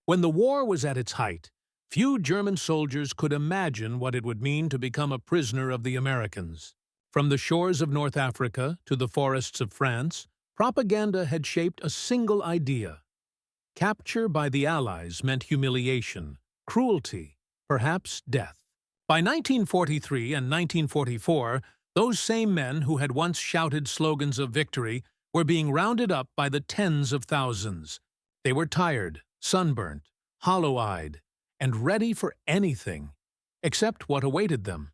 When the war was at its height, few German soldiers could imagine what it would mean to become a prisoner of the Americans. From the shores of North Africa to the forests of France, propaganda had shaped a single idea. Capture by the Allies meant humiliation, cruelty, perhaps death. By 1943 and 1944, those same men who had once shouted slogans of victory were being rounded up by the tens of thousands. They were tired, sunburnt, hollow-eyed, and ready for anything, except what awaited them.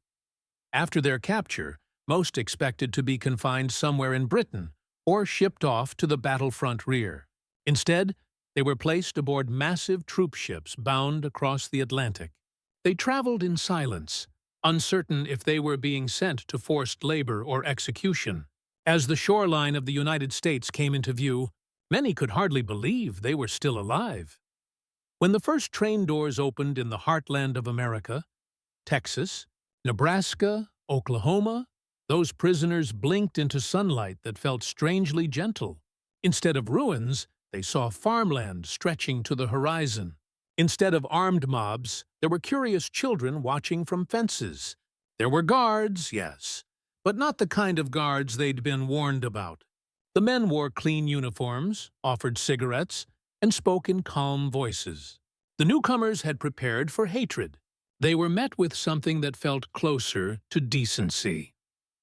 After their capture, most expected to be confined somewhere in Britain or shipped off to the battlefront rear. Instead, they were placed aboard massive troop ships bound across the Atlantic. They traveled in silence, uncertain if they were being sent to forced labor or execution. As the shoreline of the United States came into view, many could hardly believe they were still alive. When the first train doors opened in the heartland of America, Texas, Nebraska, Oklahoma, those prisoners blinked into sunlight that felt strangely gentle. Instead of ruins, they saw farmland stretching to the horizon. Instead of armed mobs, there were curious children watching from fences. There were guards, yes, but not the kind of guards they'd been warned about. The men wore clean uniforms, offered cigarettes, and spoke in calm voices. The newcomers had prepared for hatred. They were met with something that felt closer to decency.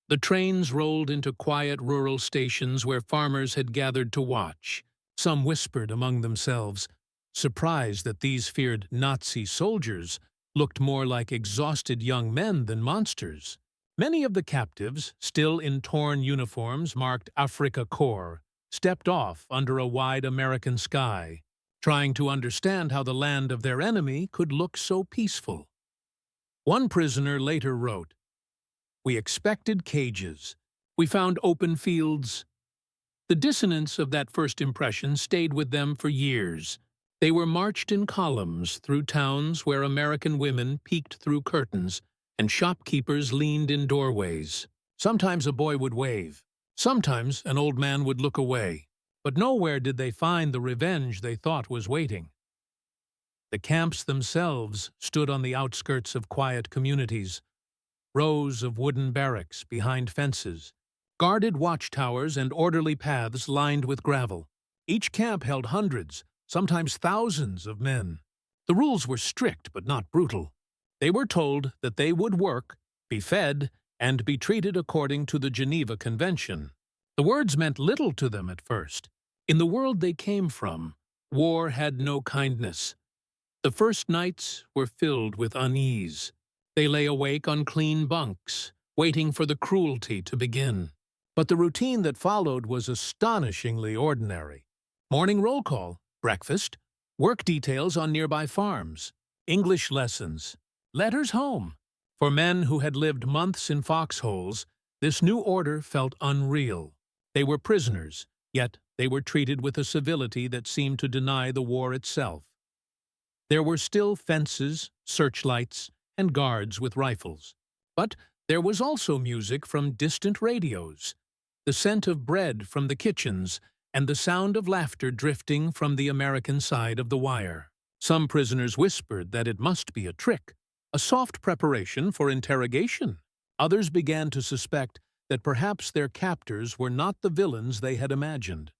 The trains rolled into quiet rural stations where farmers had gathered to watch. Some whispered among themselves, surprised that these feared Nazi soldiers looked more like exhausted young men than monsters. Many of the captives, still in torn uniforms marked Afrika Korps, stepped off under a wide American sky, trying to understand how the land of their enemy could look so peaceful. One prisoner later wrote, "We expected cages. We found open fields." The dissonance of that first impression stayed with them for years. They were marched in columns through towns where American women peeked through curtains and shopkeepers leaned in doorways. Sometimes a boy would wave. Sometimes an old man would look away. But nowhere did they find the revenge they thought was waiting. The camps themselves stood on the outskirts of quiet communities, rows of wooden barracks behind fences, guarded watchtowers and orderly paths lined with gravel. Each camp held hundreds, sometimes thousands of men. The rules were strict but not brutal. They were told that they would work, be fed, and be treated according to the Geneva Convention. The words meant little to them at first. In the world they came from, war had no kindness. The first nights were filled with unease. They lay awake on clean bunks, waiting for the cruelty to begin. But the routine that followed was astonishingly ordinary. Morning roll call, breakfast, work details on nearby farms, English lessons, letters home. For men who had lived months in foxholes, this new order felt unreal. They were prisoners, yet they were treated with a civility that seemed to deny the war itself. There were still fences, searchlights, and guards with rifles. But there was also music from distant radios, the scent of bread from the kitchens, and the sound of laughter drifting from the American side of the wire. Some prisoners whispered that it must be a trick, a soft preparation for interrogation. Others began to suspect that perhaps their captors were not the villains they had imagined.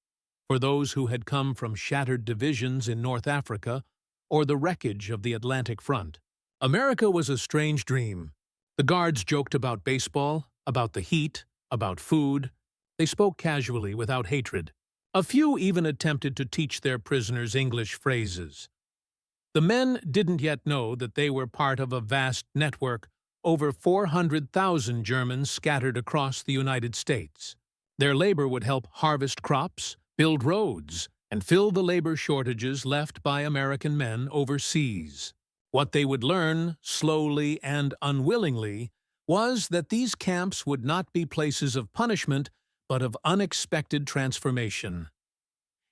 For those who had come from shattered divisions in North Africa or the wreckage of the Atlantic front, America was a strange dream. The guards joked about baseball, about the heat, about food. They spoke casually without hatred. A few even attempted to teach their prisoners English phrases. The men didn't yet know that they were part of a vast network, over 400,000 Germans scattered across the United States. Their labor would help harvest crops, build roads, and fill the labor shortages left by American men overseas. What they would learn, slowly and unwillingly, was that these camps would not be places of punishment, but of unexpected transformation.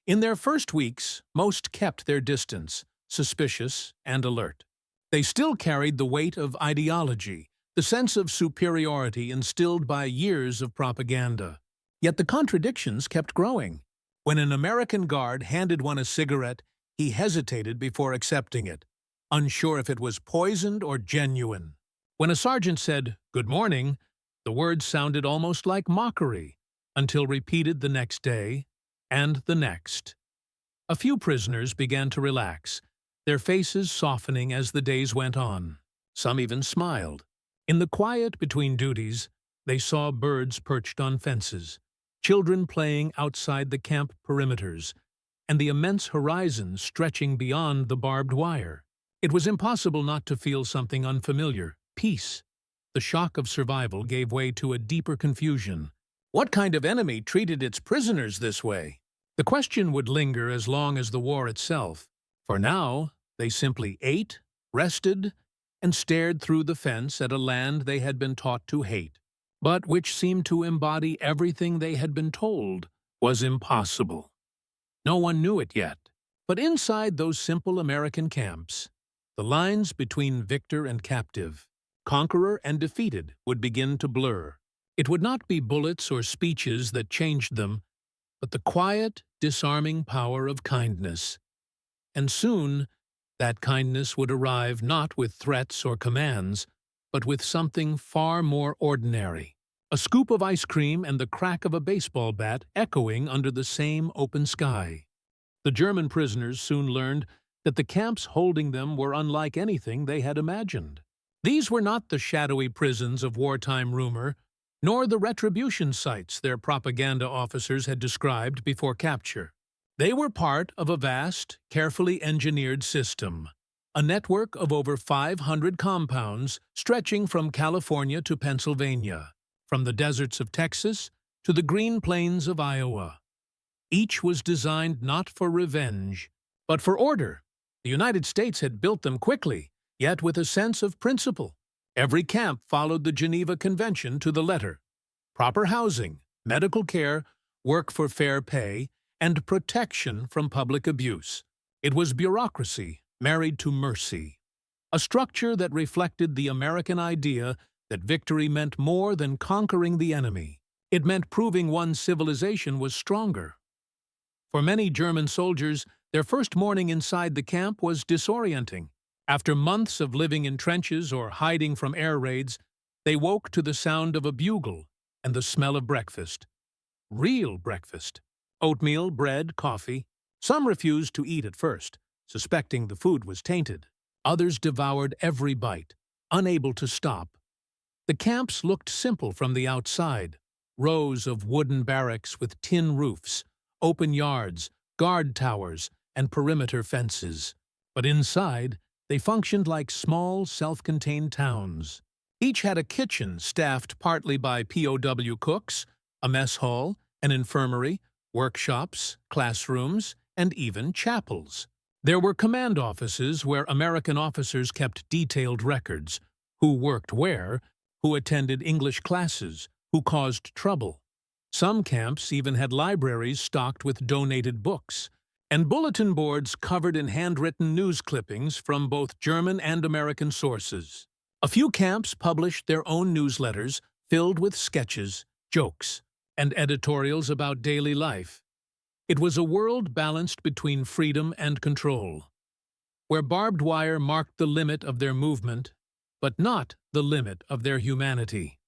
In their first weeks, most kept their distance, suspicious and alert. They still carried the weight of ideology, the sense of superiority instilled by years of propaganda. Yet the contradictions kept growing. When an American guard handed one a cigarette, he hesitated before accepting it, unsure if it was poisoned or genuine. When a sergeant said, "Good morning," the words sounded almost like mockery, until repeated the next day and the next. A few prisoners began to relax, their faces softening as the days went on. Some even smiled. In the quiet between duties, they saw birds perched on fences, children playing outside the camp perimeters, and the immense horizon stretching beyond the barbed wire. It was impossible not to feel something unfamiliar: peace. The shock of survival gave way to a deeper confusion. What kind of enemy treated its prisoners this way? The question would linger as long as the war itself. For now, they simply ate, rested, and stared through the fence at a land they had been taught to hate, but which seemed to embody everything they had been told was impossible. No one knew it yet, but inside those simple American camps, the lines between victor and captive, conqueror and defeated, would begin to blur. It would not be bullets or speeches that changed them, but the quiet, disarming power of kindness. And soon, that kindness would arrive not with threats or commands, but with something far more ordinary: a scoop of ice cream and the crack of a baseball bat echoing under the same open sky. The German prisoners soon learned that the camps holding them were unlike anything they had imagined. These were not the shadowy prisons of wartime rumor, nor the retribution sites their propaganda officers had described before capture. They were part of a vast, carefully engineered system, a network of over 500 compounds stretching from California to Pennsylvania, from the deserts of Texas to the green plains of Iowa. Each was designed not for revenge, but for order. The United States had built them quickly, yet with a sense of principle. Every camp followed the Geneva Convention to the letter: proper housing, medical care, work for fair pay, and protection from public abuse. It was bureaucracy married to mercy, a structure that reflected the American idea that victory meant more than conquering the enemy. It meant proving one's civilization was stronger. For many German soldiers, their first morning inside the camp was disorienting. After months of living in trenches or hiding from air raids, they woke to the sound of a bugle and the smell of breakfast. Real breakfast. Oatmeal, bread, coffee. Some refused to eat at first, suspecting the food was tainted. Others devoured every bite, unable to stop. The camps looked simple from the outside: rows of wooden barracks with tin roofs, open yards, guard towers, and perimeter fences. But inside, they functioned like small, self-contained towns. Each had a kitchen staffed partly by POW cooks, a mess hall, an infirmary, workshops, classrooms, and even chapels. There were command offices where American officers kept detailed records: who worked where, who attended English classes, who caused trouble. Some camps even had libraries stocked with donated books, and bulletin boards covered in handwritten news clippings from both German and American sources. A few camps published their own newsletters filled with sketches, jokes, and editorials about daily life. It was a world balanced between freedom and control, where barbed wire marked the limit of their movement, but not the limit of their humanity.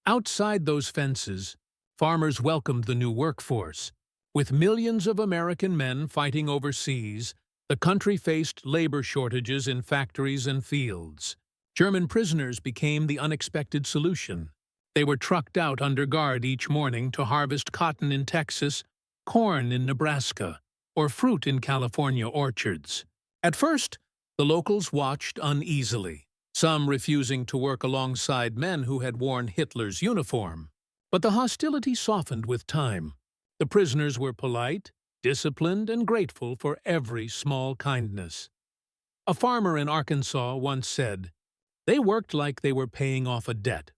Outside those fences, farmers welcomed the new workforce. With millions of American men fighting overseas, the country faced labor shortages in factories and fields. German prisoners became the unexpected solution. They were trucked out under guard each morning to harvest cotton in Texas, corn in Nebraska, or fruit in California orchards. At first, the locals watched uneasily, some refusing to work alongside men who had worn Hitler's uniform. But the hostility softened with time. The prisoners were polite, disciplined, and grateful for every small kindness. A farmer in Arkansas once said, "They worked like they were paying off a debt."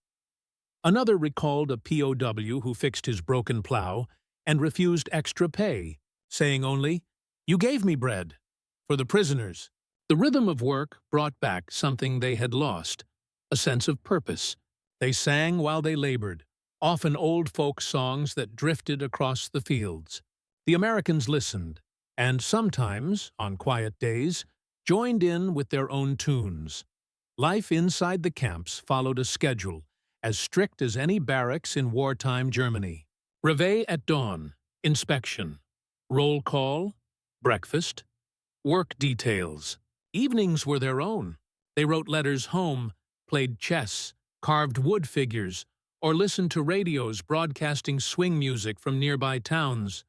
Another recalled a POW who fixed his broken plow and refused extra pay, saying only, "You gave me bread." For the prisoners, the rhythm of work brought back something they had lost: a sense of purpose. They sang while they labored, often old folk songs that drifted across the fields. The Americans listened, and sometimes, on quiet days, joined in with their own tunes. Life inside the camps followed a schedule as strict as any barracks in wartime Germany. Reveille at dawn, inspection, roll call, breakfast, work details. Evenings were their own. They wrote letters home, played chess, carved wood figures, or listened to radios broadcasting swing music from nearby towns.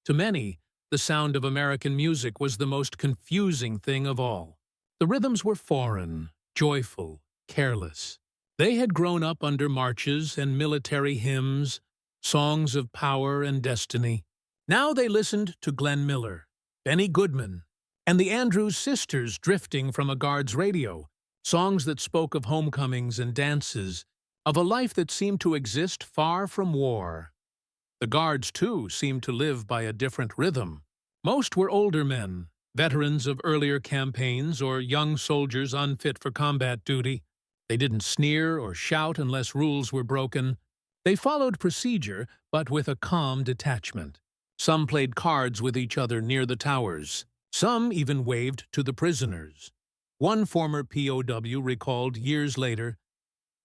To many, the sound of American music was the most confusing thing of all. The rhythms were foreign, joyful, careless. They had grown up under marches and military hymns, songs of power and destiny. Now they listened to Glenn Miller, Benny Goodman, and the Andrews Sisters drifting from a guard's radio, songs that spoke of homecomings and dances, of a life that seemed to exist far from war. The guards, too, seemed to live by a different rhythm. Most were older men, veterans of earlier campaigns or young soldiers unfit for combat duty. They didn't sneer or shout unless rules were broken. They followed procedure, but with a calm detachment. Some played cards with each other near the towers. Some even waved to the prisoners. One former POW recalled years later,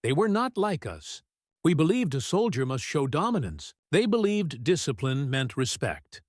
"They were not like us. We believed a soldier must show dominance. They believed discipline meant respect.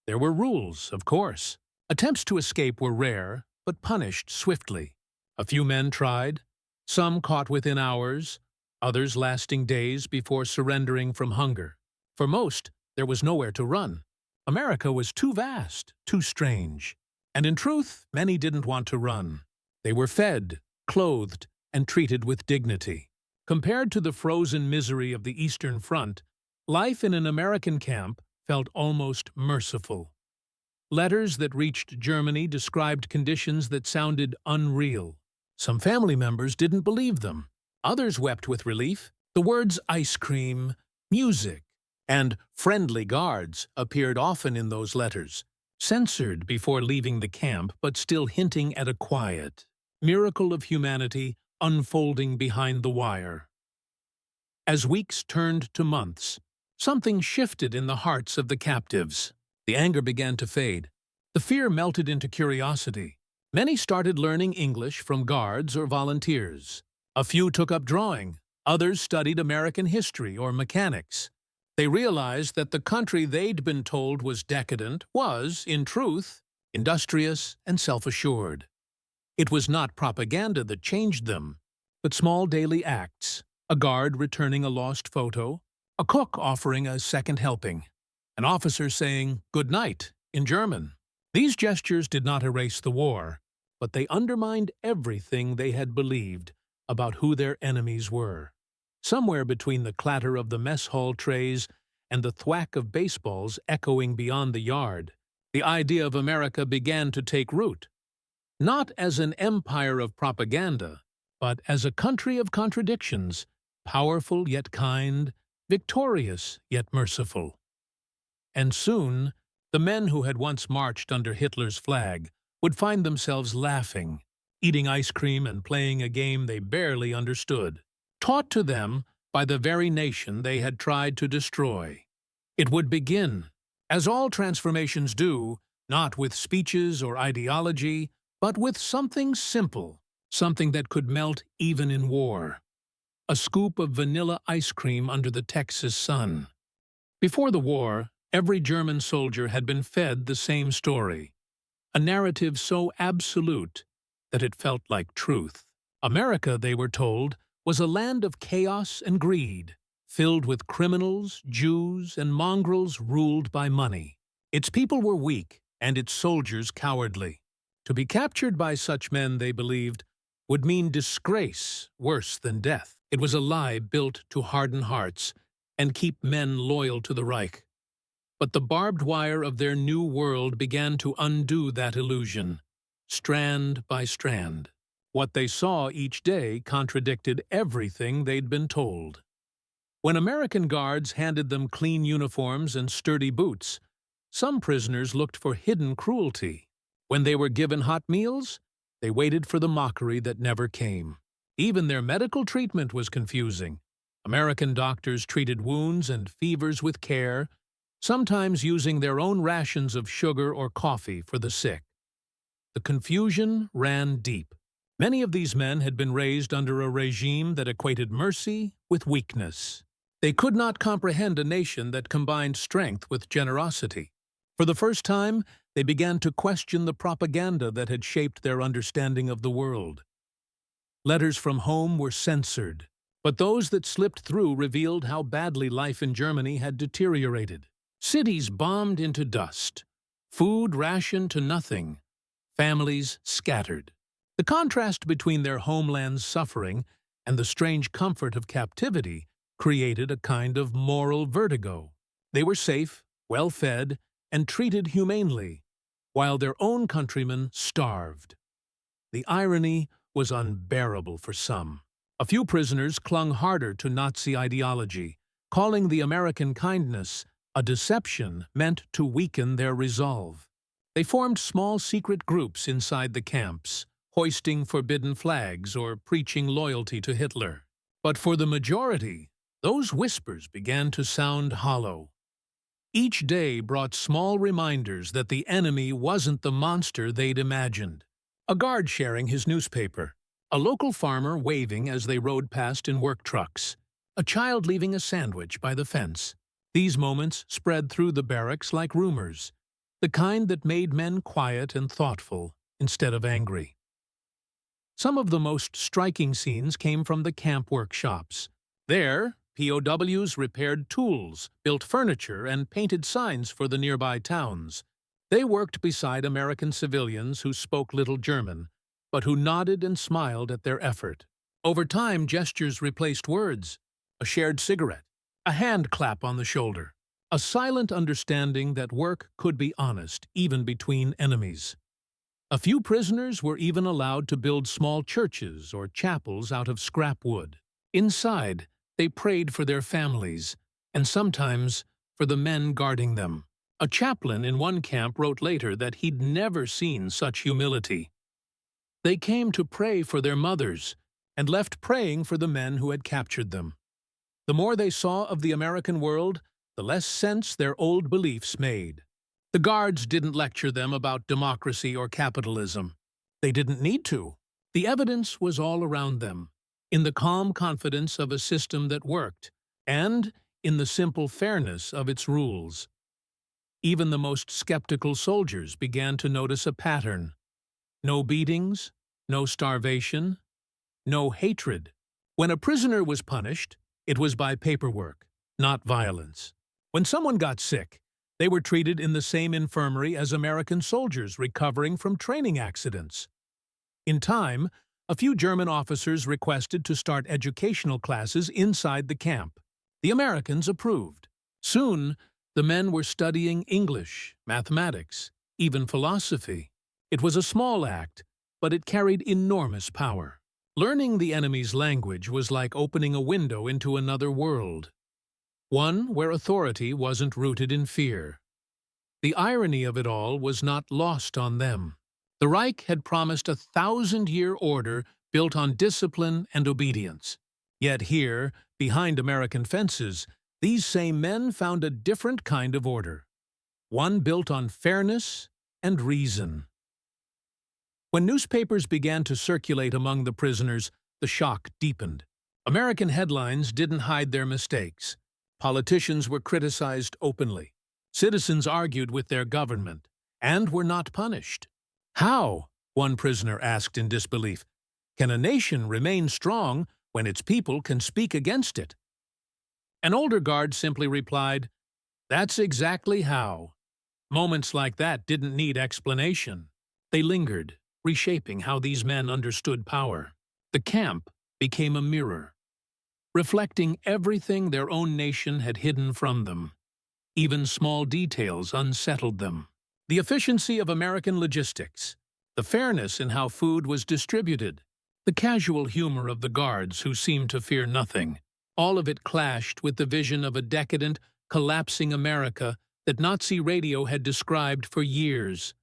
There were rules, of course. Attempts to escape were rare, but punished swiftly. A few men tried, some caught within hours, others lasting days before surrendering from hunger. For most, there was nowhere to run. America was too vast, too strange. And in truth, many didn't want to run. They were fed, clothed, and treated with dignity. Compared to the frozen misery of the Eastern Front, life in an American camp felt almost merciful. Letters that reached Germany described conditions that sounded unreal. Some family members didn't believe them. Others wept with relief. The words ice cream, music, and friendly guards appeared often in those letters, censored before leaving the camp but still hinting at a quiet miracle of humanity unfolding behind the wire. As weeks turned to months, something shifted in the hearts of the captives. The anger began to fade. The fear melted into curiosity. Many started learning English from guards or volunteers. A few took up drawing. Others studied American history or mechanics. They realized that the country they'd been told was decadent was, in truth, industrious and self-assured. It was not propaganda that changed them, but small daily acts, a guard returning a lost photo, a cook offering a second helping, an officer saying "good night" in German. These gestures did not erase the war, but they undermined everything they had believed about who their enemies were. Somewhere between the clatter of the mess hall trays and the thwack of baseballs echoing beyond the yard, the idea of America began to take root. Not as an empire of propaganda, but as a country of contradictions, powerful yet kind, victorious yet merciful. And soon, the men who had once marched under Hitler's flag would find themselves laughing, eating ice cream and playing a game they barely understood, taught to them by the very nation they had tried to destroy. It would begin, as all transformations do, not with speeches or ideology, but with something simple, something that could melt even in war. A scoop of vanilla ice cream under the Texas sun. Before the war, every German soldier had been fed the same story, a narrative so absolute that it felt like truth. America, they were told, was a land of chaos and greed, filled with criminals, Jews, and mongrels ruled by money. Its people were weak, and its soldiers cowardly. To be captured by such men, they believed, would mean disgrace worse than death. It was a lie built to harden hearts and keep men loyal to the Reich. But the barbed wire of their new world began to undo that illusion, strand by strand. What they saw each day contradicted everything they'd been told. When American guards handed them clean uniforms and sturdy boots, some prisoners looked for hidden cruelty. When they were given hot meals, they waited for the mockery that never came. Even their medical treatment was confusing. American doctors treated wounds and fevers with care. sometimes using their own rations of sugar or coffee for the sick. The confusion ran deep. Many of these men had been raised under a regime that equated mercy with weakness. They could not comprehend a nation that combined strength with generosity. For the first time, they began to question the propaganda that had shaped their understanding of the world. Letters from home were censored, but those that slipped through revealed how badly life in Germany had deteriorated. Cities bombed into dust, food rationed to nothing, families scattered. The contrast between their homeland's suffering and the strange comfort of captivity created a kind of moral vertigo. They were safe, well-fed, and treated humanely, while their own countrymen starved. The irony was unbearable for some. A few prisoners clung harder to Nazi ideology, calling the American kindness a deception meant to weaken their resolve. They formed small secret groups inside the camps, hoisting forbidden flags or preaching loyalty to Hitler. But for the majority, those whispers began to sound hollow. Each day brought small reminders that the enemy wasn't the monster they'd imagined. A guard sharing his newspaper, a local farmer waving as they rode past in work trucks, a child leaving a sandwich by the fence. These moments spread through the barracks like rumors, the kind that made men quiet and thoughtful instead of angry. Some of the most striking scenes came from the camp workshops. There, POWs repaired tools, built furniture, and painted signs for the nearby towns. They worked beside American civilians who spoke little German, but who nodded and smiled at their effort. Over time, gestures replaced words. A shared cigarette, a hand clap on the shoulder, a silent understanding that work could be honest, even between enemies. A few prisoners were even allowed to build small churches or chapels out of scrap wood. Inside, they prayed for their families, and sometimes for the men guarding them. A chaplain in one camp wrote later that he'd never seen such humility. They came to pray for their mothers, and left praying for the men who had captured them. The more they saw of the American world, the less sense their old beliefs made. The guards didn't lecture them about democracy or capitalism. They didn't need to. The evidence was all around them, in the calm confidence of a system that worked, and in the simple fairness of its rules. Even the most skeptical soldiers began to notice a pattern. No beatings, no starvation, no hatred. When a prisoner was punished, it was by paperwork, not violence. When someone got sick, they were treated in the same infirmary as American soldiers recovering from training accidents. In time, a few German officers requested to start educational classes inside the camp. The Americans approved. Soon, the men were studying English, mathematics, even philosophy. It was a small act, but it carried enormous power. Learning the enemy's language was like opening a window into another world, one where authority wasn't rooted in fear. The irony of it all was not lost on them. The Reich had promised a 1,000-year order built on discipline and obedience. Yet here, behind American fences, these same men found a different kind of order, one built on fairness and reason. When newspapers began to circulate among the prisoners, the shock deepened. American headlines didn't hide their mistakes. Politicians were criticized openly. Citizens argued with their government, and were not punished. How, one prisoner asked in disbelief, can a nation remain strong when its people can speak against it? An older guard simply replied, "That's exactly how." Moments like that didn't need explanation. They lingered, reshaping how these men understood power. The camp became a mirror, reflecting everything their own nation had hidden from them. Even small details unsettled them. The efficiency of American logistics, the fairness in how food was distributed, the casual humor of the guards who seemed to fear nothing. All of it clashed with the vision of a decadent, collapsing America that Nazi radio had described for years.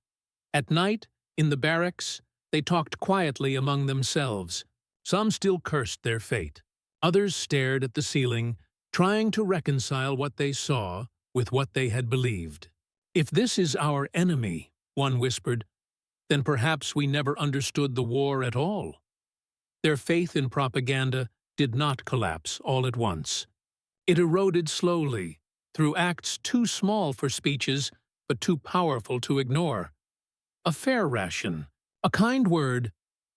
At night, in the barracks, they talked quietly among themselves. Some still cursed their fate. Others stared at the ceiling, trying to reconcile what they saw with what they had believed. "If this is our enemy," one whispered, "then perhaps we never understood the war at all." Their faith in propaganda did not collapse all at once. It eroded slowly, through acts too small for speeches but too powerful to ignore. A fair ration, a kind word,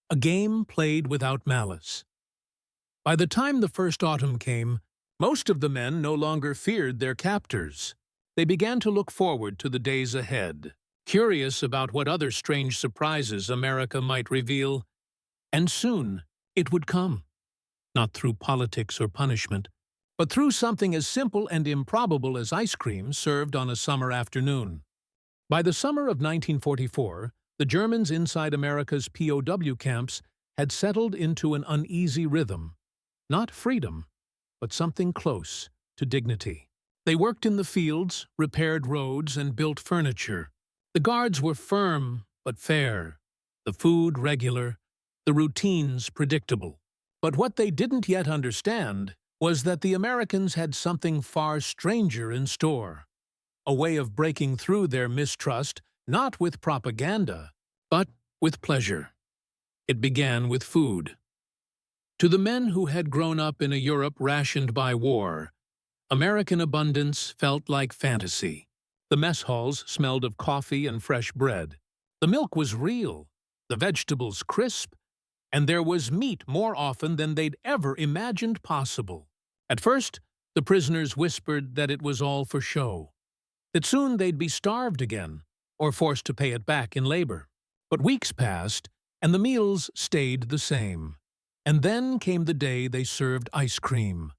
a game played without malice. By the time the first autumn came, most of the men no longer feared their captors. They began to look forward to the days ahead, curious about what other strange surprises America might reveal. And soon it would come, not through politics or punishment, but through something as simple and improbable as ice cream served on a summer afternoon. By the summer of 1944, the Germans inside America's POW camps had settled into an uneasy rhythm. Not freedom, but something close to dignity. They worked in the fields, repaired roads, and built furniture. The guards were firm but fair, the food regular, the routines predictable. But what they didn't yet understand was that the Americans had something far stranger in store. A way of breaking through their mistrust, not with propaganda, but with pleasure. It began with food. To the men who had grown up in a Europe rationed by war, American abundance felt like fantasy. The mess halls smelled of coffee and fresh bread. The milk was real, the vegetables crisp, and there was meat more often than they'd ever imagined possible. At first, the prisoners whispered that it was all for show, that soon they'd be starved again, or forced to pay it back in labor. But weeks passed, and the meals stayed the same. And then came the day they served ice cream.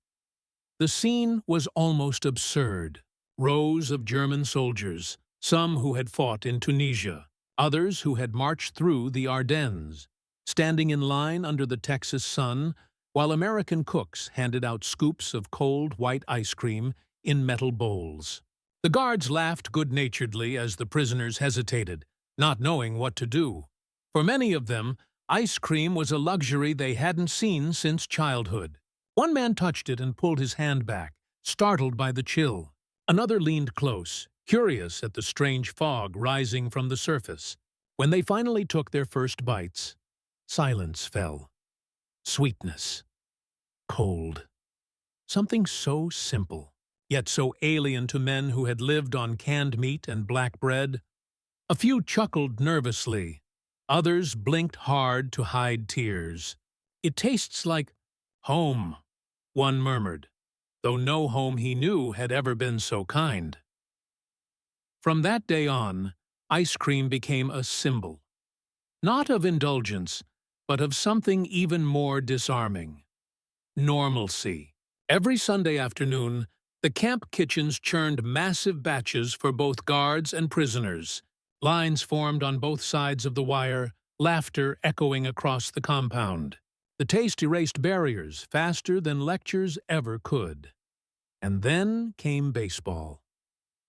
The scene was almost absurd. Rows of German soldiers, some who had fought in Tunisia, others who had marched through the Ardennes, standing in line under the Texas sun, while American cooks handed out scoops of cold white ice cream in metal bowls. The guards laughed good-naturedly as the prisoners hesitated, not knowing what to do. For many of them, ice cream was a luxury they hadn't seen since childhood. One man touched it and pulled his hand back, startled by the chill. Another leaned close, curious at the strange fog rising from the surface. When they finally took their first bites, silence fell. Sweetness. Cold. Something so simple, yet so alien to men who had lived on canned meat and black bread. A few chuckled nervously. Others blinked hard to hide tears. "It tastes like home," one murmured, though no home he knew had ever been so kind. From that day on, ice cream became a symbol, not of indulgence, but of something even more disarming. Normalcy. Every Sunday afternoon, the camp kitchens churned massive batches for both guards and prisoners. Lines formed on both sides of the wire, laughter echoing across the compound. The taste erased barriers faster than lectures ever could. And then came baseball.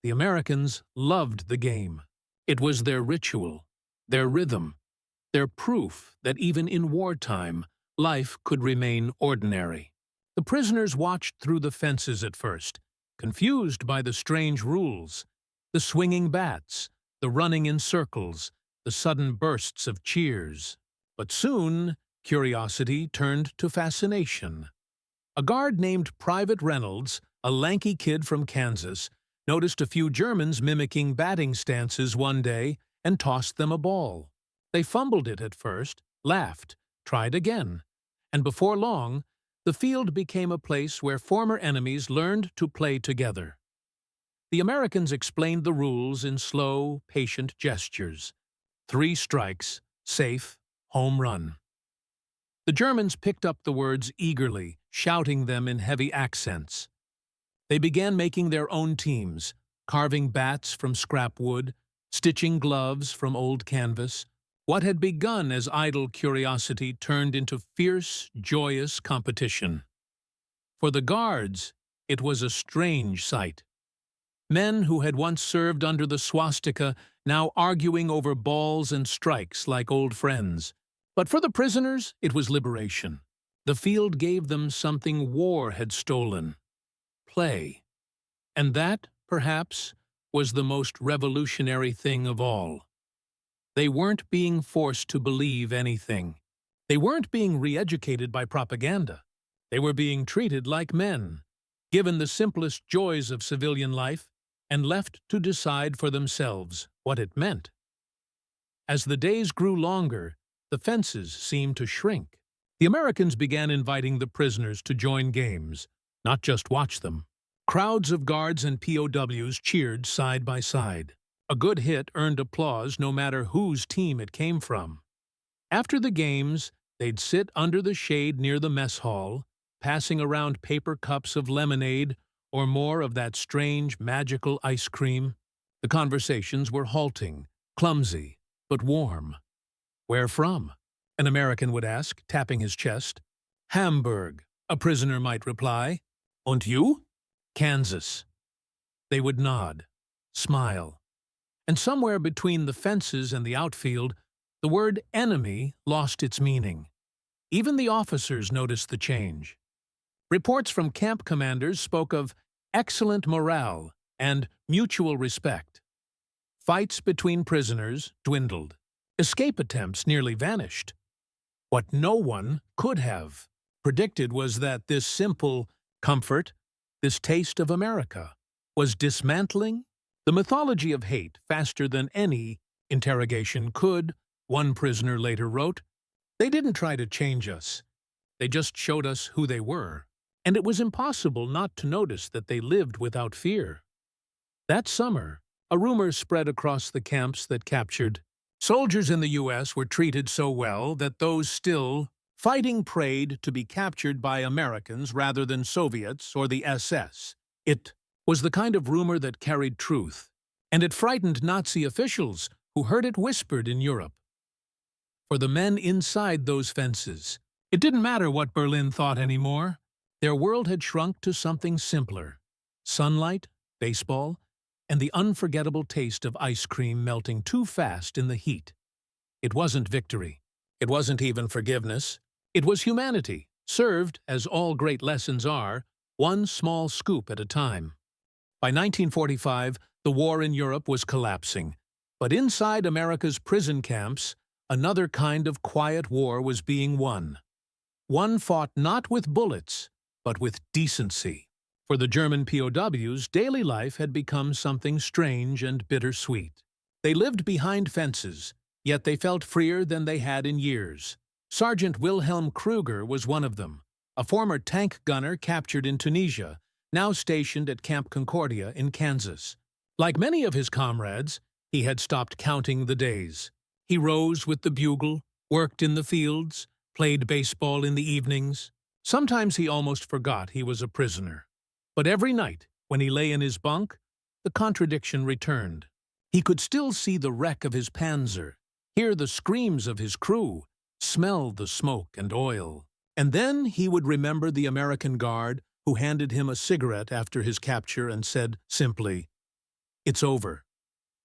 The Americans loved the game. It was their ritual, their rhythm, their proof that even in wartime, life could remain ordinary. The prisoners watched through the fences at first, confused by the strange rules, the swinging bats, the running in circles, the sudden bursts of cheers. But soon, curiosity turned to fascination. A guard named Private Reynolds, a lanky kid from Kansas, noticed a few Germans mimicking batting stances one day and tossed them a ball. They fumbled it at first, laughed, tried again, and before long, the field became a place where former enemies learned to play together. The Americans explained the rules in slow, patient gestures. 3 strikes, safe, home run. The Germans picked up the words eagerly, shouting them in heavy accents. They began making their own teams, carving bats from scrap wood, stitching gloves from old canvas. What had begun as idle curiosity turned into fierce, joyous competition. For the guards, it was a strange sight. Men who had once served under the swastika now arguing over balls and strikes like old friends. But for the prisoners, it was liberation. The field gave them something war had stolen: play. And that perhaps, was the most revolutionary thing of all. They weren't being forced to believe anything. They weren't being re-educated by propaganda. They were being treated like men, given the simplest joys of civilian life, and left to decide for themselves what it meant. As the days grew longer, the fences seemed to shrink. The Americans began inviting the prisoners to join games, not just watch them. Crowds of guards and POWs cheered side by side. A good hit earned applause no matter whose team it came from. After the games, they'd sit under the shade near the mess hall, passing around paper cups of lemonade or more of that strange, magical ice cream. The conversations were halting, clumsy, but warm. "Where from?" an American would ask, tapping his chest. "Hamburg," a prisoner might reply. "Und you?" "Kansas." They would nod, smile. And somewhere between the fences and the outfield, the word enemy lost its meaning. Even the officers noticed the change. Reports from camp commanders spoke of excellent morale and mutual respect. Fights between prisoners dwindled. Escape attempts nearly vanished. What no one could have predicted was that this simple comfort, this taste of America, was dismantling the mythology of hate faster than any interrogation could, one prisoner later wrote. "They didn't try to change us. They just showed us who they were. And it was impossible not to notice that they lived without fear." That summer, a rumor spread across the camps that captured soldiers in the U.S. were treated so well that those still fighting prayed to be captured by Americans rather than Soviets or the SS. It was the kind of rumor that carried truth, and it frightened Nazi officials who heard it whispered in Europe. For the men inside those fences, it didn't matter what Berlin thought anymore. Their world had shrunk to something simpler: sunlight, baseball, and the unforgettable taste of ice cream melting too fast in the heat. It wasn't victory. It wasn't even forgiveness. It was humanity, served, as all great lessons are, one small scoop at a time. By 1945, the war in Europe was collapsing. But inside America's prison camps, another kind of quiet war was being won. One fought not with bullets, but with decency. For the German POWs, daily life had become something strange and bittersweet. They lived behind fences, yet they felt freer than they had in years. Sergeant Wilhelm Krüger was one of them, a former tank gunner captured in Tunisia, now stationed at Camp Concordia in Kansas. Like many of his comrades, he had stopped counting the days. He rose with the bugle, worked in the fields, played baseball in the evenings. Sometimes he almost forgot he was a prisoner. But every night, when he lay in his bunk, the contradiction returned. He could still see the wreck of his panzer, hear the screams of his crew, smell the smoke and oil. And then he would remember the American guard who handed him a cigarette after his capture and said simply, "It's over."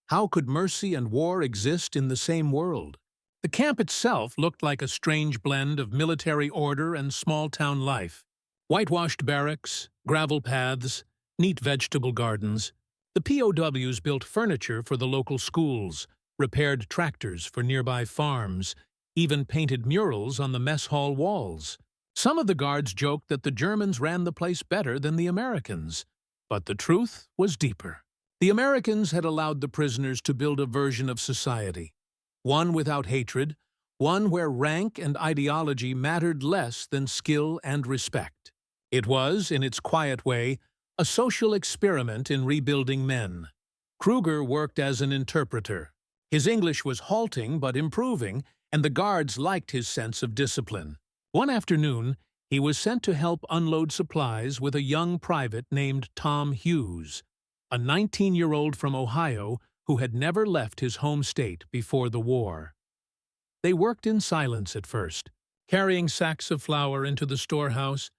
How could mercy and war exist in the same world? The camp itself looked like a strange blend of military order and small-town life. Whitewashed barracks, gravel paths, neat vegetable gardens. The POWs built furniture for the local schools, repaired tractors for nearby farms, even painted murals on the mess hall walls. Some of the guards joked that the Germans ran the place better than the Americans. But the truth was deeper. The Americans had allowed the prisoners to build a version of society, one without hatred, one where rank and ideology mattered less than skill and respect. It was, in its quiet way, a social experiment in rebuilding men. Krüger worked as an interpreter. His English was halting but improving, and the guards liked his sense of discipline. One afternoon, he was sent to help unload supplies with a young private named Tom Hughes, a 19-year-old from Ohio who had never left his home state before the war. They worked in silence at first, carrying sacks of flour into the storehouse.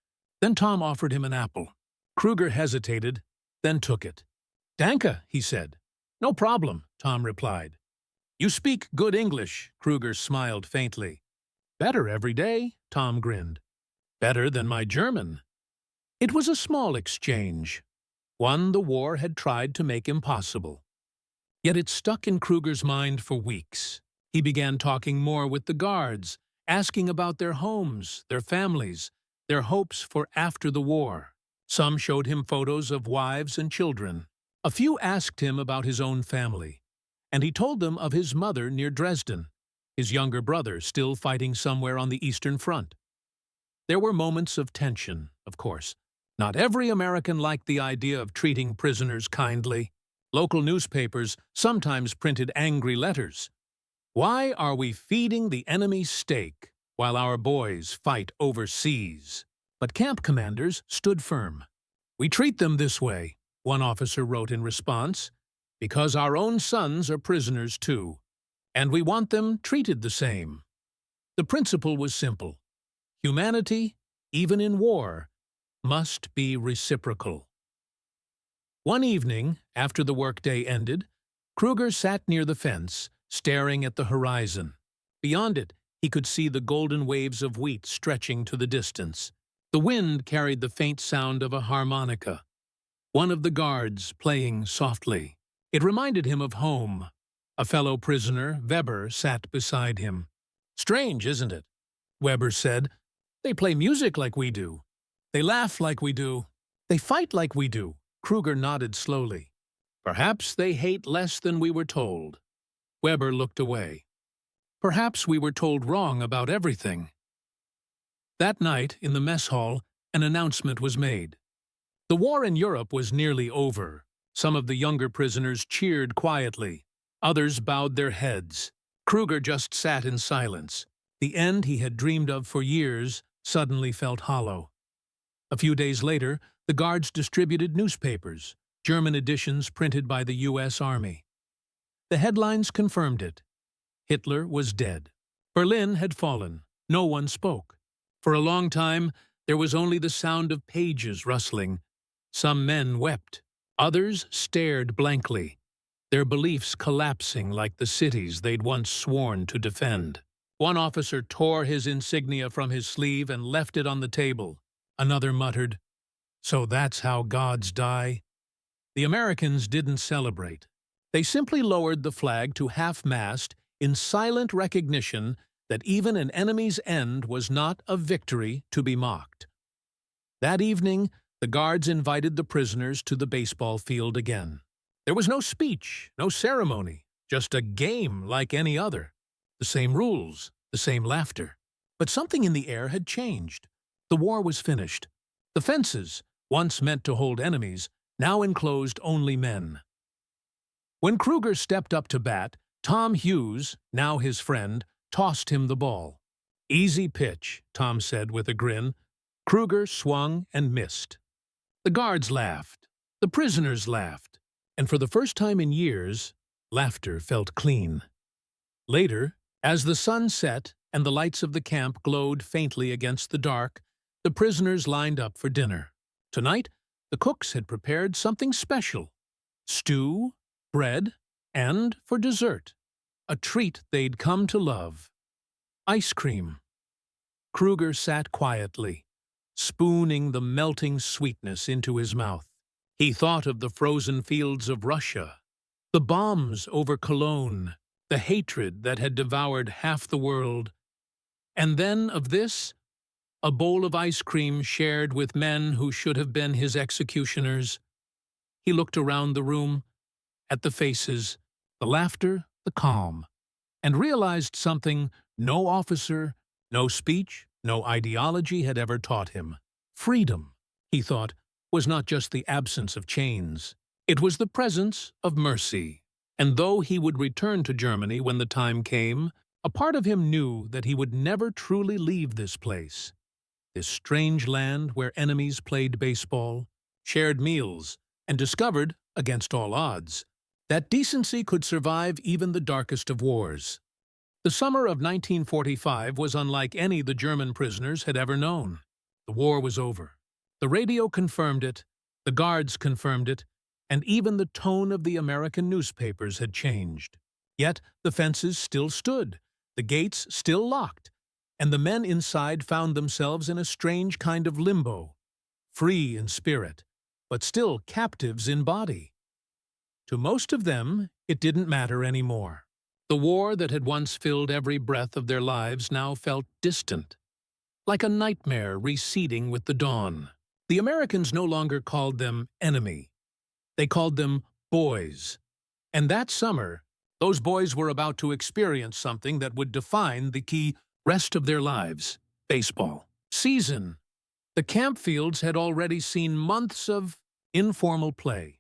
Then Tom offered him an apple. Krüger hesitated, then took it. "Danke," he said. "No problem," Tom replied. "You speak good English," Krüger smiled faintly. "Better every day," Tom grinned. "Better than my German." It was a small exchange. one the war had tried to make impossible. Yet it stuck in Krüger's mind for weeks. He began talking more with the guards, asking about their homes, their families, their hopes for after the war. Some showed him photos of wives and children. A few asked him about his own family, and he told them of his mother near Dresden, his younger brother still fighting somewhere on the Eastern Front. There were moments of tension, of course. Not every American liked the idea of treating prisoners kindly. Local newspapers sometimes printed angry letters. "Why are we feeding the enemy steak while our boys fight overseas?" But camp commanders stood firm. "We treat them this way," one officer wrote in response, "because our own sons are prisoners too, and we want them treated the same." The principle was simple. Humanity, even in war, must be reciprocal. One evening, after the workday ended, Krüger sat near the fence, staring at the horizon. Beyond it, he could see the golden waves of wheat stretching to the distance. The wind carried the faint sound of a harmonica, one of the guards playing softly. It reminded him of home. A fellow prisoner, Weber, sat beside him. "Strange, isn't it?" Weber said. "They play music like we do. They laugh like we do. They fight like we do." Krüger nodded slowly. "Perhaps they hate less than we were told." Weber looked away. "Perhaps we were told wrong about everything." That night, in the mess hall, an announcement was made. The war in Europe was nearly over. Some of the younger prisoners cheered quietly. Others bowed their heads. Krüger just sat in silence. The end he had dreamed of for years suddenly felt hollow. A few days later, the guards distributed newspapers, German editions printed by the U.S. Army. The headlines confirmed it. Hitler was dead. Berlin had fallen. No one spoke. For a long time, there was only the sound of pages rustling. Some men wept. Others stared blankly, their beliefs collapsing like the cities they'd once sworn to defend. One officer tore his insignia from his sleeve and left it on the table. Another muttered, "So that's how gods die?" The Americans didn't celebrate. They simply lowered the flag to half-mast in silent recognition that even an enemy's end was not a victory to be mocked. That evening, the guards invited the prisoners to the baseball field again. There was no speech, no ceremony, just a game like any other. The same rules, the same laughter. But something in the air had changed. The war was finished. The fences, once meant to hold enemies, now enclosed only men. When Krüger stepped up to bat, Tom Hughes, now his friend, tossed him the ball. "Easy pitch," Tom said with a grin. Krüger swung and missed. The guards laughed. The prisoners laughed. And for the first time in years, laughter felt clean. Later, as the sun set and the lights of the camp glowed faintly against the dark, the prisoners lined up for dinner. Tonight, the cooks had prepared something special: stew, bread, and, for dessert, a treat they'd come to love: ice cream. Krüger sat quietly, spooning the melting sweetness into his mouth. He thought of the frozen fields of Russia, the bombs over Cologne, the hatred that had devoured half the world, and then of this, a bowl of ice cream shared with men who should have been his executioners. He looked around the room, at the faces, the laughter, the calm, and realized something no officer, no speech, no ideology had ever taught him. Freedom, he thought, was not just the absence of chains. It was the presence of mercy. And though he would return to Germany when the time came, a part of him knew that he would never truly leave this place. This strange land where enemies played baseball, shared meals, and discovered, against all odds, that decency could survive even the darkest of wars. The summer of 1945 was unlike any the German prisoners had ever known. The war was over. The radio confirmed it, the guards confirmed it, and even the tone of the American newspapers had changed. Yet the fences still stood, the gates still locked, and the men inside found themselves in a strange kind of limbo, free in spirit, but still captives in body. To most of them, it didn't matter anymore. The war that had once filled every breath of their lives now felt distant, like a nightmare receding with the dawn. The Americans no longer called them enemy. They called them boys. And that summer, those boys were about to experience something that would define the key rest of their lives: baseball season. The camp fields had already seen months of informal play,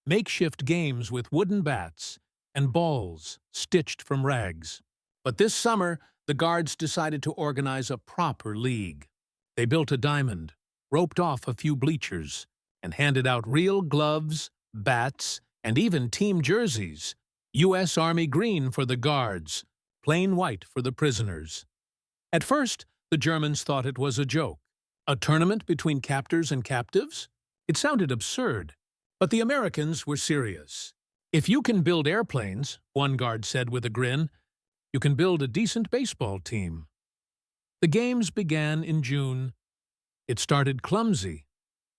makeshift games with wooden bats and balls stitched from rags. But this summer, the Guards decided to organize a proper league. They built a diamond, roped off a few bleachers, and handed out real gloves, bats, and even team jerseys. U.S. Army green for the Guards, plain white for the prisoners. At first, the Germans thought it was a joke. A tournament between captors and captives? It sounded absurd. But the Americans were serious. "If you can build airplanes," one guard said with a grin, "you can build a decent baseball team." The games began in June. It started clumsy.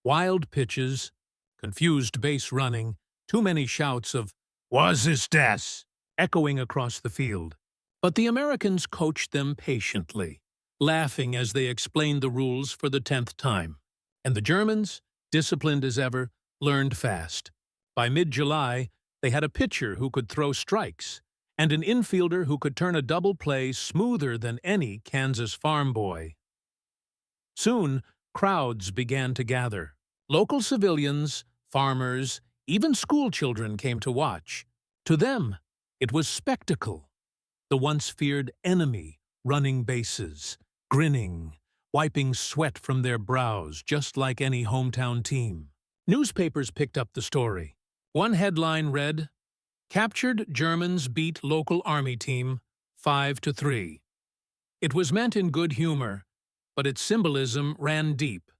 Wild pitches, confused base running, too many shouts of "Was ist das?" echoing across the field. But the Americans coached them patiently, laughing as they explained the rules for the 10th time. And the Germans, disciplined as ever, learned fast. By mid-July, they had a pitcher who could throw strikes, and an infielder who could turn a double play smoother than any Kansas farm boy. Soon, crowds began to gather. Local civilians, farmers, even school children came to watch. To them, it was spectacle. The once feared enemy running bases, grinning, wiping sweat from their brows just like any hometown team. Newspapers picked up the story. One headline read, "Captured Germans beat local army team 5-3. It was meant in good humor, but its symbolism ran deep.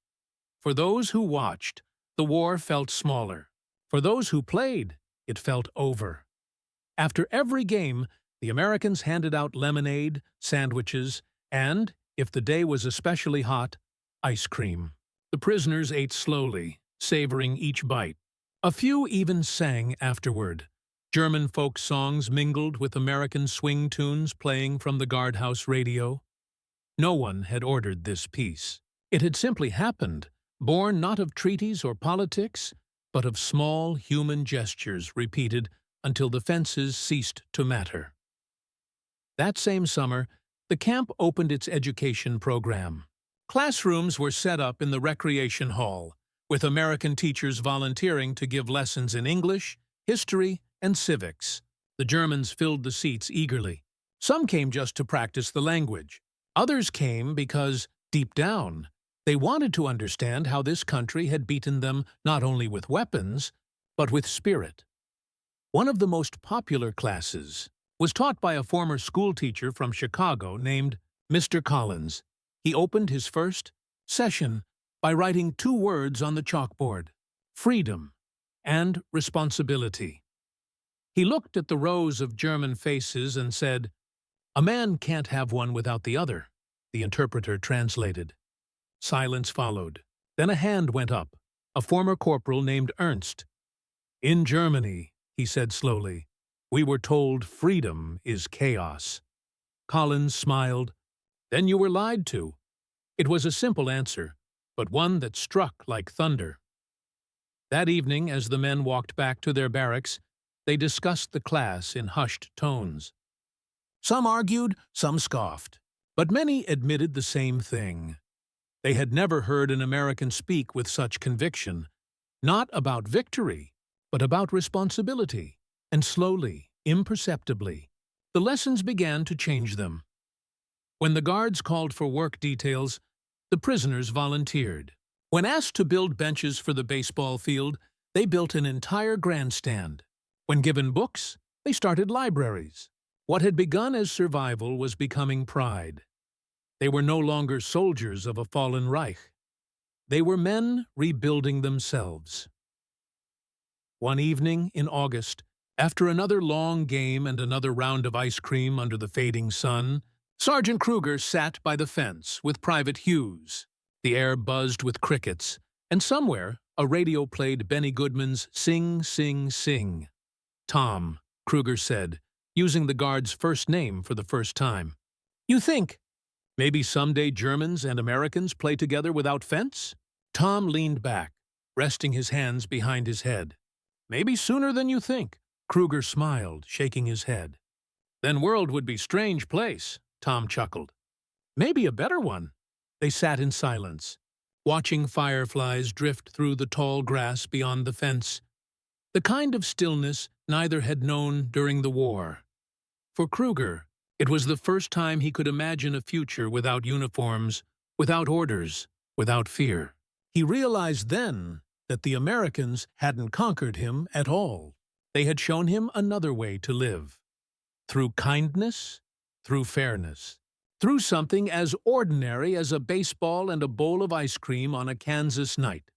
For those who watched, the war felt smaller. For those who played, it felt over. After every game, the Americans handed out lemonade, sandwiches, and, if the day was especially hot, ice cream. The prisoners ate slowly, savoring each bite. A few even sang afterward. German folk songs mingled with American swing tunes playing from the guardhouse radio. No one had ordered this peace. It had simply happened, born not of treaties or politics, but of small human gestures repeated until the fences ceased to matter. That same summer, the camp opened its education program. Classrooms were set up in the recreation hall, with American teachers volunteering to give lessons in English, history, and civics. The Germans filled the seats eagerly. Some came just to practice the language. Others came because, deep down, they wanted to understand how this country had beaten them not only with weapons, but with spirit. One of the most popular classes was taught by a former schoolteacher from Chicago named Mr. Collins. He opened his first session by writing 2 words on the chalkboard: freedom and responsibility. He looked at the rows of German faces and said, "A man can't have one without the other," the interpreter translated. Silence followed. Then a hand went up, a former corporal named Ernst. "In Germany," he said slowly, "we were told freedom is chaos." Collins smiled. "Then you were lied to." It was a simple answer, but one that struck like thunder. That evening, as the men walked back to their barracks, they discussed the class in hushed tones. Some argued, some scoffed, but many admitted the same thing. They had never heard an American speak with such conviction, not about victory, but about responsibility. And slowly, imperceptibly, the lessons began to change them. When the guards called for work details, the prisoners volunteered. When asked to build benches for the baseball field, they built an entire grandstand. When given books, they started libraries. What had begun as survival was becoming pride. They were no longer soldiers of a fallen Reich. They were men rebuilding themselves. One evening in August, after another long game and another round of ice cream under the fading sun, Sergeant Krüger sat by the fence with Private Hughes. The air buzzed with crickets, and somewhere, a radio played Benny Goodman's Sing, Sing, Sing. Tom, Krüger said, using the guard's first name for the first time. You think maybe someday Germans and Americans play together without fence? Tom leaned back, resting his hands behind his head. Maybe sooner than you think. Krüger smiled, shaking his head. Then world would be strange place, Tom chuckled. Maybe a better one. They sat in silence, watching fireflies drift through the tall grass beyond the fence, the kind of stillness neither had known during the war. For Krüger, it was the first time he could imagine a future without uniforms, without orders, without fear. He realized then that the Americans hadn't conquered him at all. They had shown him another way to live. Through kindness, through fairness, through something as ordinary as a baseball and a bowl of ice cream on a Kansas night.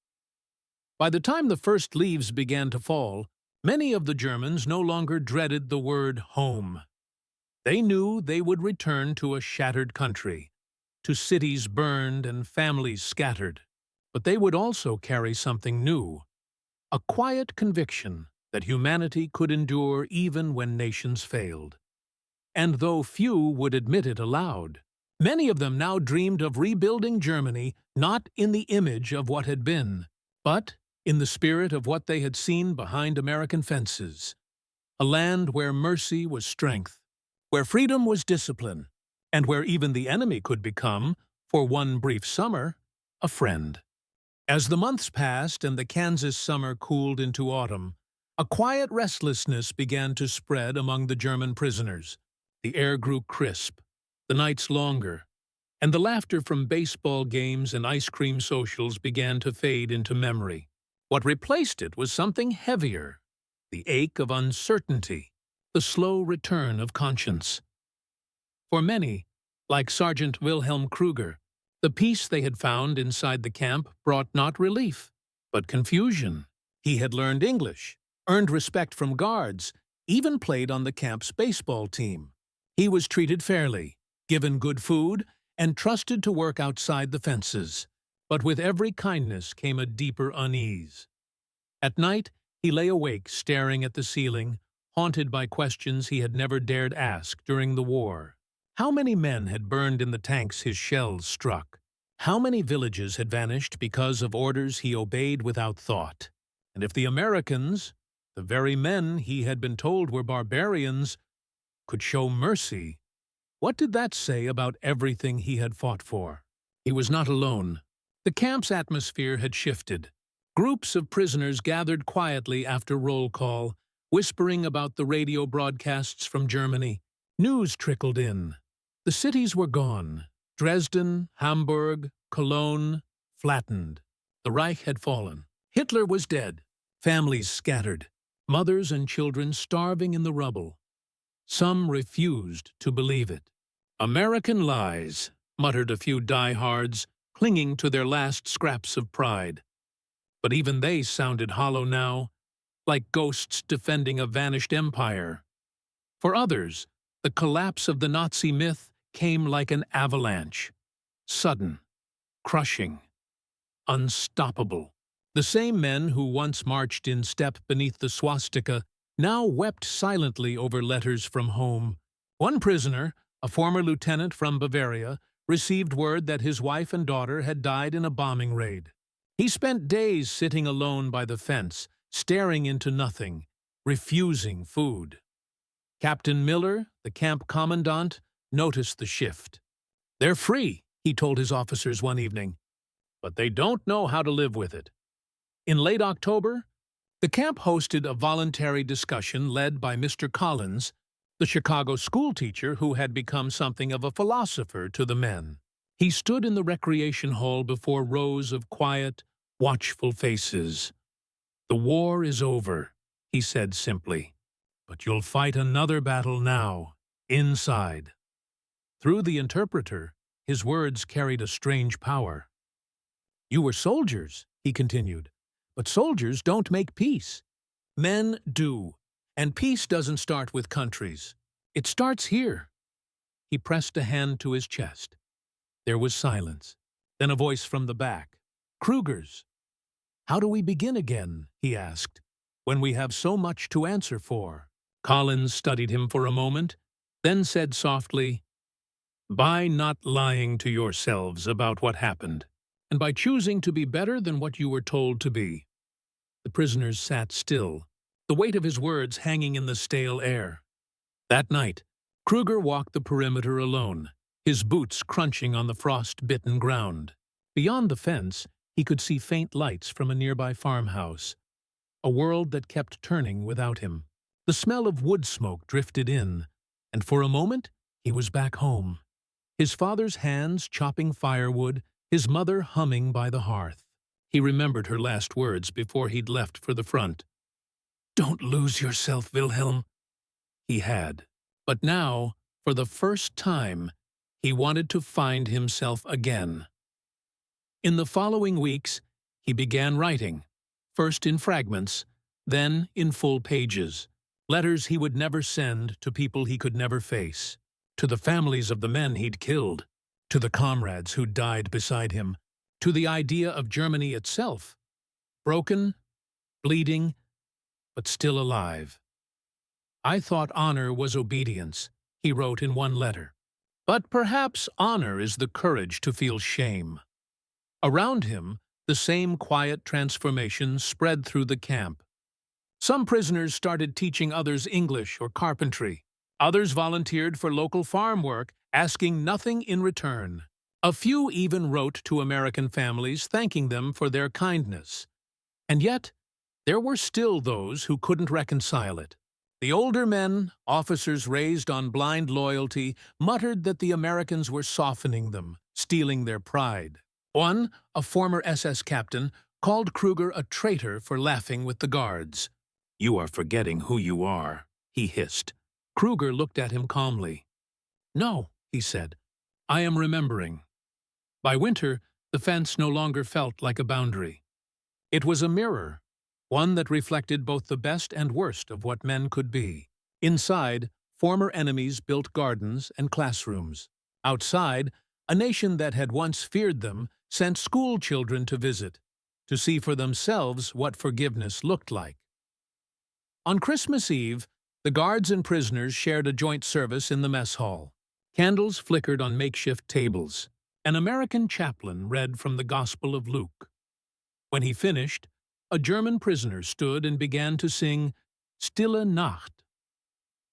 By the time the first leaves began to fall, many of the Germans no longer dreaded the word home. They knew they would return to a shattered country, to cities burned and families scattered. But they would also carry something new, a quiet conviction that humanity could endure even when nations failed. And though few would admit it aloud, many of them now dreamed of rebuilding Germany not in the image of what had been, but in the spirit of what they had seen behind American fences. A land where mercy was strength, where freedom was discipline, and where even the enemy could become, for one brief summer, a friend. As the months passed and the Kansas summer cooled into autumn, a quiet restlessness began to spread among the German prisoners. The air grew crisp, the nights longer, and the laughter from baseball games and ice cream socials began to fade into memory. What replaced it was something heavier, the ache of uncertainty, the slow return of conscience. For many, like Sergeant Wilhelm Krüger, the peace they had found inside the camp brought not relief, but confusion. He had learned English, earned respect from guards, even played on the camp's baseball team. He was treated fairly, given good food, and trusted to work outside the fences. But with every kindness came a deeper unease. At night, he lay awake staring at the ceiling, haunted by questions he had never dared ask during the war. How many men had burned in the tanks his shells struck? How many villages had vanished because of orders he obeyed without thought? And if the Americans, the very men he had been told were barbarians, could show mercy, what did that say about everything he had fought for? He was not alone. The camp's atmosphere had shifted. Groups of prisoners gathered quietly after roll call, whispering about the radio broadcasts from Germany. News trickled in. The cities were gone. Dresden, Hamburg, Cologne, flattened. The Reich had fallen. Hitler was dead. Families scattered. Mothers and children starving in the rubble. Some refused to believe it. American lies, muttered a few diehards, clinging to their last scraps of pride. But even they sounded hollow now, like ghosts defending a vanished empire. For others, the collapse of the Nazi myth came like an avalanche. Sudden, crushing, unstoppable. The same men who once marched in step beneath the swastika now wept silently over letters from home. One prisoner, a former lieutenant from Bavaria, received word that his wife and daughter had died in a bombing raid. He spent days sitting alone by the fence, staring into nothing, refusing food. Captain Miller, the camp commandant, noticed the shift. They're free, he told his officers one evening, but they don't know how to live with it. In late October, the camp hosted a voluntary discussion led by Mr. Collins, the Chicago schoolteacher who had become something of a philosopher to the men. He stood in the recreation hall before rows of quiet, watchful faces. The war is over, he said simply, but you'll fight another battle now, inside. Through the interpreter, his words carried a strange power. You were soldiers, he continued, but soldiers don't make peace. Men do, and peace doesn't start with countries. It starts here. He pressed a hand to his chest. There was silence. Then a voice from the back. Krüger's. "How do we begin again," he asked, "when we have so much to answer for?" Collins studied him for a moment, then said softly, "By not lying to yourselves about what happened, and by choosing to be better than what you were told to be." The prisoners sat still, the weight of his words hanging in the stale air. That night, Krüger walked the perimeter alone, his boots crunching on the frost-bitten ground. Beyond the fence, he could see faint lights from a nearby farmhouse, a world that kept turning without him. The smell of wood smoke drifted in, and for a moment he was back home. His father's hands chopping firewood, his mother humming by the hearth. He remembered her last words before he'd left for the front. "Don't lose yourself, Wilhelm." He had. But now, for the first time, he wanted to find himself again. In the following weeks, he began writing, first in fragments, then in full pages, letters he would never send to people he could never face, to the families of the men he'd killed, to the comrades who died beside him, to the idea of Germany itself, broken, bleeding, but still alive. "I thought honor was obedience," he wrote in one letter. "But perhaps honor is the courage to feel shame." Around him, the same quiet transformation spread through the camp. Some prisoners started teaching others English or carpentry. Others volunteered for local farm work, asking nothing in return. A few even wrote to American families thanking them for their kindness. And yet, there were still those who couldn't reconcile it. The older men, officers raised on blind loyalty, muttered that the Americans were softening them, stealing their pride. One, a former SS captain, called Krüger a traitor for laughing with the guards. "You are forgetting who you are," he hissed. Krüger looked at him calmly. "No," he said, "I am remembering." By winter, the fence no longer felt like a boundary. It was a mirror, one that reflected both the best and worst of what men could be. Inside, former enemies built gardens and classrooms. Outside, a nation that had once feared them sent school children to visit, to see for themselves what forgiveness looked like. On Christmas Eve, the guards and prisoners shared a joint service in the mess hall. Candles flickered on makeshift tables. An American chaplain read from the Gospel of Luke. When he finished, a German prisoner stood and began to sing Stille Nacht.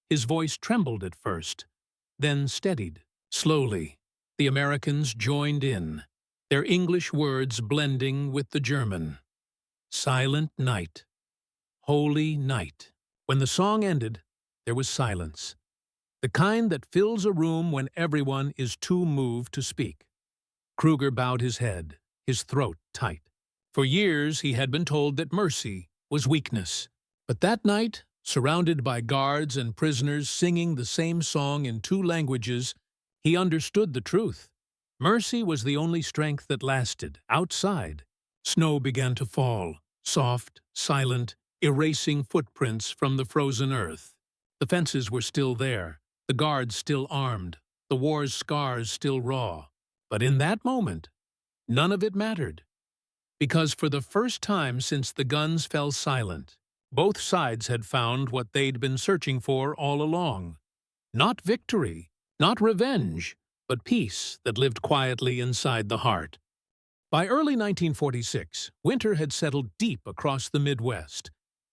His voice trembled at first, then steadied. Slowly, the Americans joined in, their English words blending with the German. Silent night. Holy night. When the song ended, there was silence. The kind that fills a room when everyone is too moved to speak. Krüger bowed his head, his throat tight. For years he had been told that mercy was weakness. But that night, surrounded by guards and prisoners singing the same song in two languages, he understood the truth. Mercy was the only strength that lasted. Outside, snow began to fall, soft, silent, erasing footprints from the frozen earth. The fences were still there, the guards still armed, the war's scars still raw. But in that moment, none of it mattered. Because for the first time since the guns fell silent, both sides had found what they'd been searching for all along. Not victory, not revenge, but peace that lived quietly inside the heart. By early 1946, winter had settled deep across the Midwest,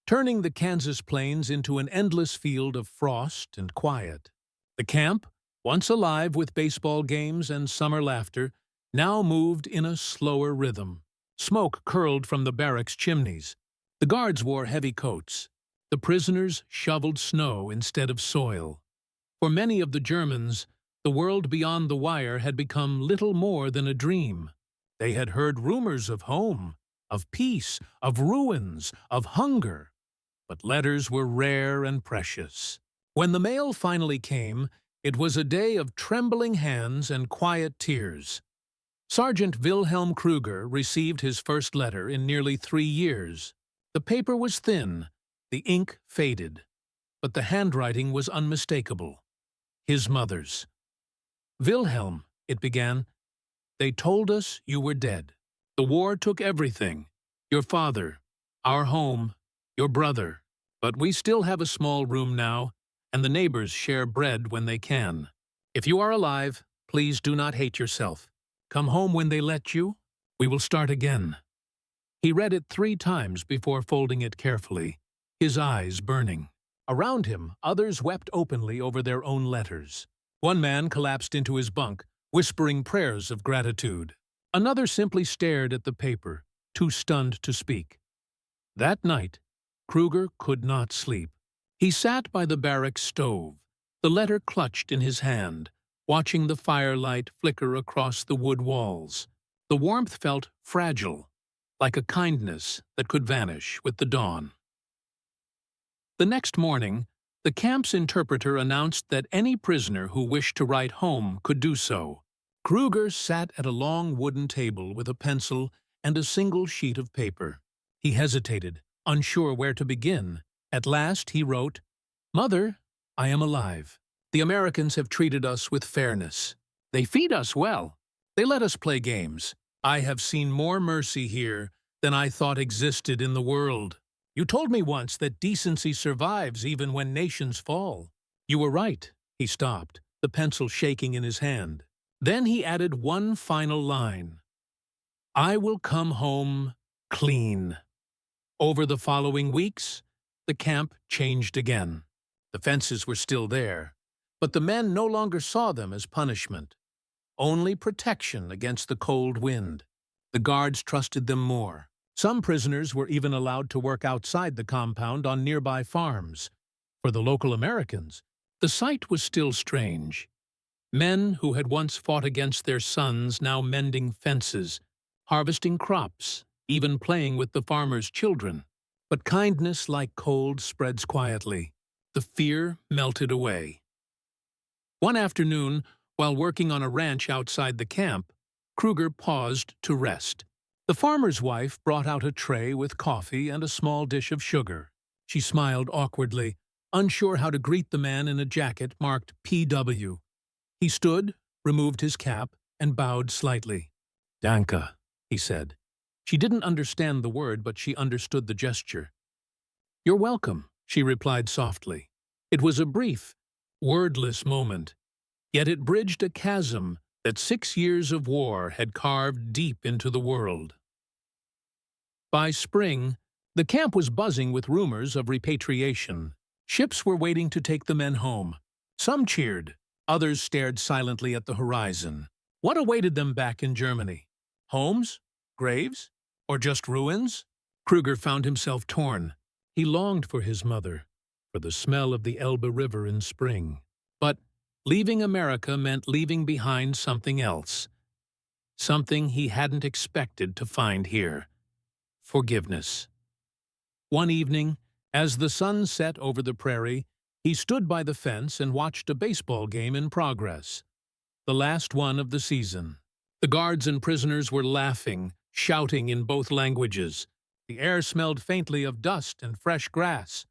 turning the Kansas plains into an endless field of frost and quiet. The camp, once alive with baseball games and summer laughter, now moved in a slower rhythm. Smoke curled from the barracks chimneys. The guards wore heavy coats. The prisoners shoveled snow instead of soil. For many of the Germans, the world beyond the wire had become little more than a dream. They had heard rumors of home, of peace, of ruins, of hunger. But letters were rare and precious. When the mail finally came, it was a day of trembling hands and quiet tears. Sergeant Wilhelm Krüger received his first letter in nearly 3 years. The paper was thin, the ink faded, but the handwriting was unmistakable. His mother's. "Wilhelm," it began, "they told us you were dead. The war took everything. Your father, our home, your brother. But we still have a small room now, and the neighbors share bread when they can. If you are alive, please do not hate yourself. Come home when they let you. We will start again." He read it 3 times before folding it carefully, his eyes burning. Around him, others wept openly over their own letters. One man collapsed into his bunk, whispering prayers of gratitude. Another simply stared at the paper, too stunned to speak. That night, Krüger could not sleep. He sat by the barrack stove, the letter clutched in his hand, watching the firelight flicker across the wood walls. The warmth felt fragile, like a kindness that could vanish with the dawn. The next morning, the camp's interpreter announced that any prisoner who wished to write home could do so. Krüger sat at a long wooden table with a pencil and a single sheet of paper. He hesitated, unsure where to begin. At last he wrote, "Mother, I am alive. The Americans have treated us with fairness. They feed us well. They let us play games. I have seen more mercy here than I thought existed in the world. You told me once that decency survives even when nations fall. You were right." He stopped, the pencil shaking in his hand. Then he added one final line. "I will come home clean." Over the following weeks, the camp changed again. The fences were still there, but the men no longer saw them as punishment, only protection against the cold wind. The guards trusted them more. Some prisoners were even allowed to work outside the compound on nearby farms. For the local Americans, the sight was still strange. Men who had once fought against their sons now mending fences, harvesting crops, even playing with the farmers' children. But kindness, like cold, spreads quietly. The fear melted away. One afternoon, while working on a ranch outside the camp, Krüger paused to rest. The farmer's wife brought out a tray with coffee and a small dish of sugar. She smiled awkwardly, unsure how to greet the man in a jacket marked PW. He stood, removed his cap, and bowed slightly. "Danke," he said. She didn't understand the word, but she understood the gesture. "You're welcome," she replied softly. It was a brief, wordless moment, yet it bridged a chasm that 6 years of war had carved deep into the world. By spring, the camp was buzzing with rumors of repatriation. Ships were waiting to take the men home. Some cheered, others stared silently at the horizon. What awaited them back in Germany? Homes? Graves? Or just ruins? Krüger found himself torn. He longed for his mother, for the smell of the Elbe River in spring. But leaving America meant leaving behind something else. Something he hadn't expected to find here. Forgiveness. One evening, as the sun set over the prairie, he stood by the fence and watched a baseball game in progress. The last one of the season. The guards and prisoners were laughing, shouting in both languages. The air smelled faintly of dust and fresh grass.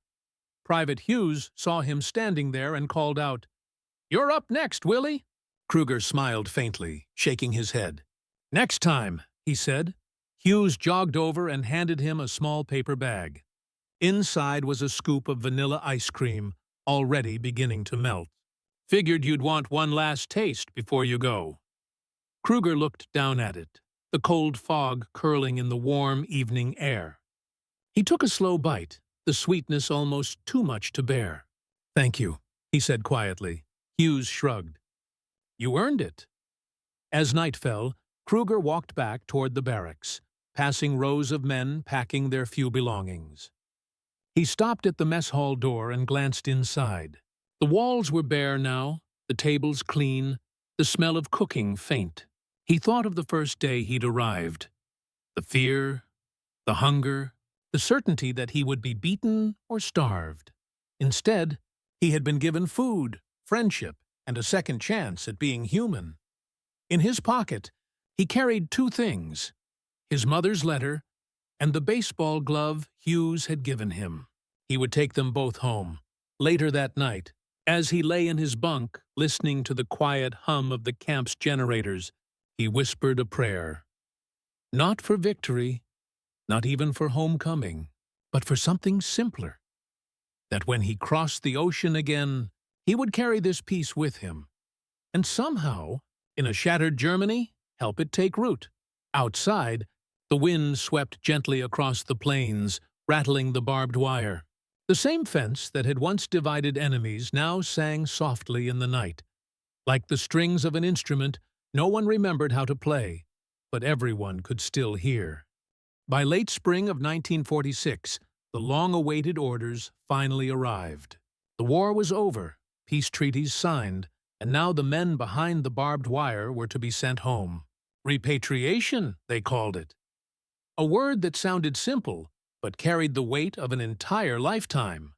Private Hughes saw him standing there and called out, "You're up next, Willie." Krüger smiled faintly, shaking his head. "Next time," he said. Hughes jogged over and handed him a small paper bag. Inside was a scoop of vanilla ice cream, already beginning to melt. "Figured you'd want one last taste before you go." Krüger looked down at it, the cold fog curling in the warm evening air. He took a slow bite, the sweetness almost too much to bear. "Thank you," he said quietly. Hughes shrugged. "You earned it." As night fell, Krüger walked back toward the barracks, passing rows of men packing their few belongings. He stopped at the mess hall door and glanced inside. The walls were bare now, the tables clean, the smell of cooking faint. He thought of the first day he'd arrived. The fear, the hunger, the certainty that he would be beaten or starved. Instead, he had been given food, friendship, and a second chance at being human. In his pocket, he carried 2 things: his mother's letter and the baseball glove Hughes had given him. He would take them both home. Later that night, as he lay in his bunk, listening to the quiet hum of the camp's generators, he whispered a prayer. Not for victory, not even for homecoming, but for something simpler, that when he crossed the ocean again, he would carry this peace with him, and somehow, in a shattered Germany, help it take root. Outside, the wind swept gently across the plains, rattling the barbed wire. The same fence that had once divided enemies now sang softly in the night. Like the strings of an instrument, no one remembered how to play, but everyone could still hear. By late spring of 1946, the long-awaited orders finally arrived. The war was over, peace treaties signed, and now the men behind the barbed wire were to be sent home. Repatriation, they called it. A word that sounded simple, but carried the weight of an entire lifetime.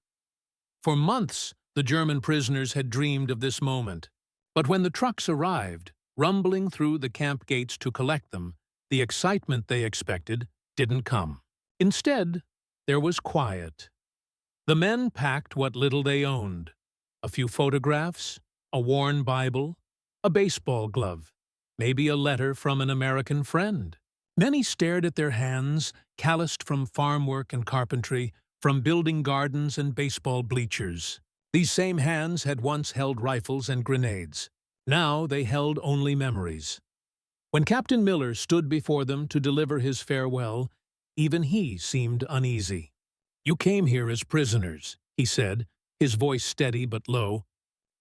For months, the German prisoners had dreamed of this moment. But when the trucks arrived, rumbling through the camp gates to collect them, the excitement they expected didn't come. Instead, there was quiet. The men packed what little they owned: a few photographs, a worn Bible, a baseball glove, maybe a letter from an American friend. Many stared at their hands, calloused from farm work and carpentry, from building gardens and baseball bleachers. These same hands had once held rifles and grenades. Now they held only memories. When Captain Miller stood before them to deliver his farewell, even he seemed uneasy. "You came here as prisoners," he said, his voice steady but low.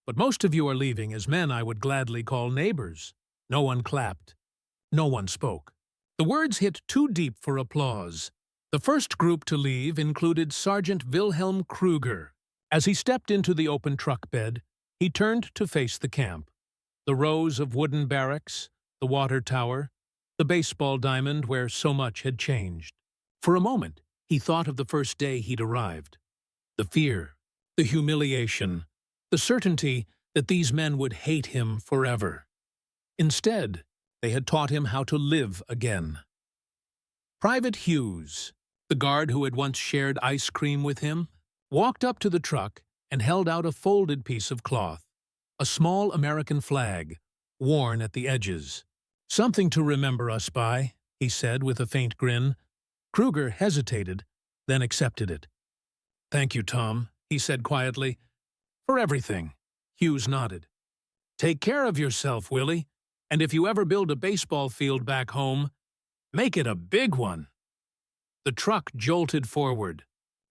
"But most of you are leaving as men I would gladly call neighbors." No one clapped. No one spoke. The words hit too deep for applause. The first group to leave included Sergeant Wilhelm Krüger. As he stepped into the open truck bed, he turned to face the camp. The rows of wooden barracks, the water tower, the baseball diamond where so much had changed. For a moment, he thought of the first day he'd arrived. The fear, the humiliation, the certainty that these men would hate him forever. Instead, they had taught him how to live again. Private Hughes, the guard who had once shared ice cream with him, walked up to the truck and held out a folded piece of cloth, a small American flag, worn at the edges. "Something to remember us by," he said with a faint grin. Krüger hesitated, then accepted it. "Thank you, Tom," he said quietly. "For everything." Hughes nodded. "Take care of yourself, Willie, and if you ever build a baseball field back home, make it a big one." The truck jolted forward,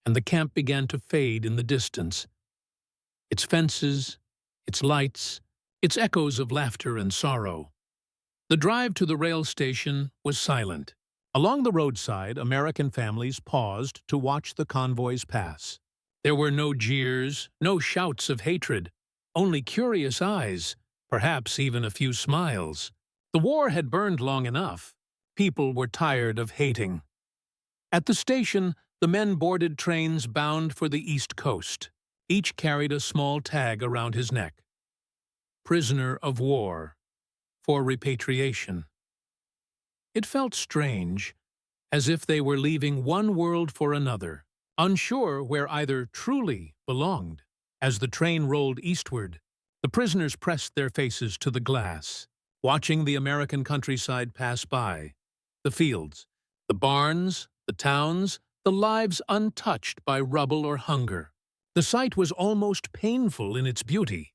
and the camp began to fade in the distance. Its fences, its lights, its echoes of laughter and sorrow. The drive to the rail station was silent. Along the roadside, American families paused to watch the convoys pass. There were no jeers, no shouts of hatred, only curious eyes, perhaps even a few smiles. The war had burned long enough. People were tired of hating. At the station, the men boarded trains bound for the East Coast. Each carried a small tag around his neck. "Prisoner of war," for repatriation. It felt strange, as if they were leaving one world for another, unsure where either truly belonged. As the train rolled eastward, the prisoners pressed their faces to the glass, watching the American countryside pass by. The fields, the barns, the towns, the lives untouched by rubble or hunger. The sight was almost painful in its beauty.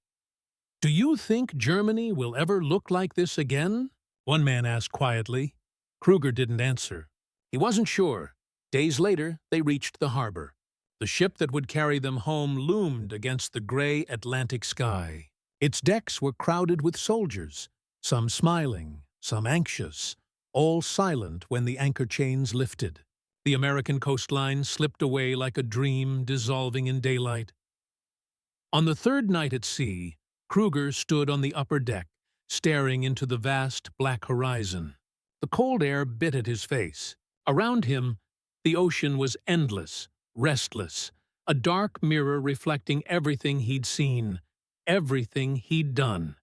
"Do you think Germany will ever look like this again?" one man asked quietly. Krüger didn't answer. He wasn't sure. Days later, they reached the harbor. The ship that would carry them home loomed against the gray Atlantic sky. Its decks were crowded with soldiers, some smiling, some anxious, all silent when the anchor chains lifted. The American coastline slipped away like a dream dissolving in daylight. On the third night at sea, Krüger stood on the upper deck, staring into the vast black horizon. The cold air bit at his face. Around him, the ocean was endless, restless, a dark mirror reflecting everything he'd seen, everything he'd done.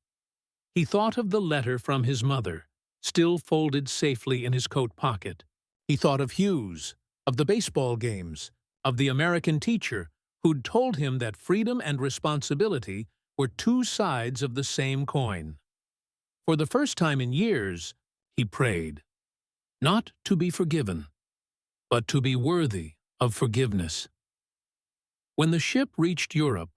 He thought of the letter from his mother, still folded safely in his coat pocket. He thought of Hughes, of the baseball games, of the American teacher who'd told him that freedom and responsibility were two sides of the same coin. For the first time in years, he prayed. Not to be forgiven, but to be worthy of forgiveness. When the ship reached Europe,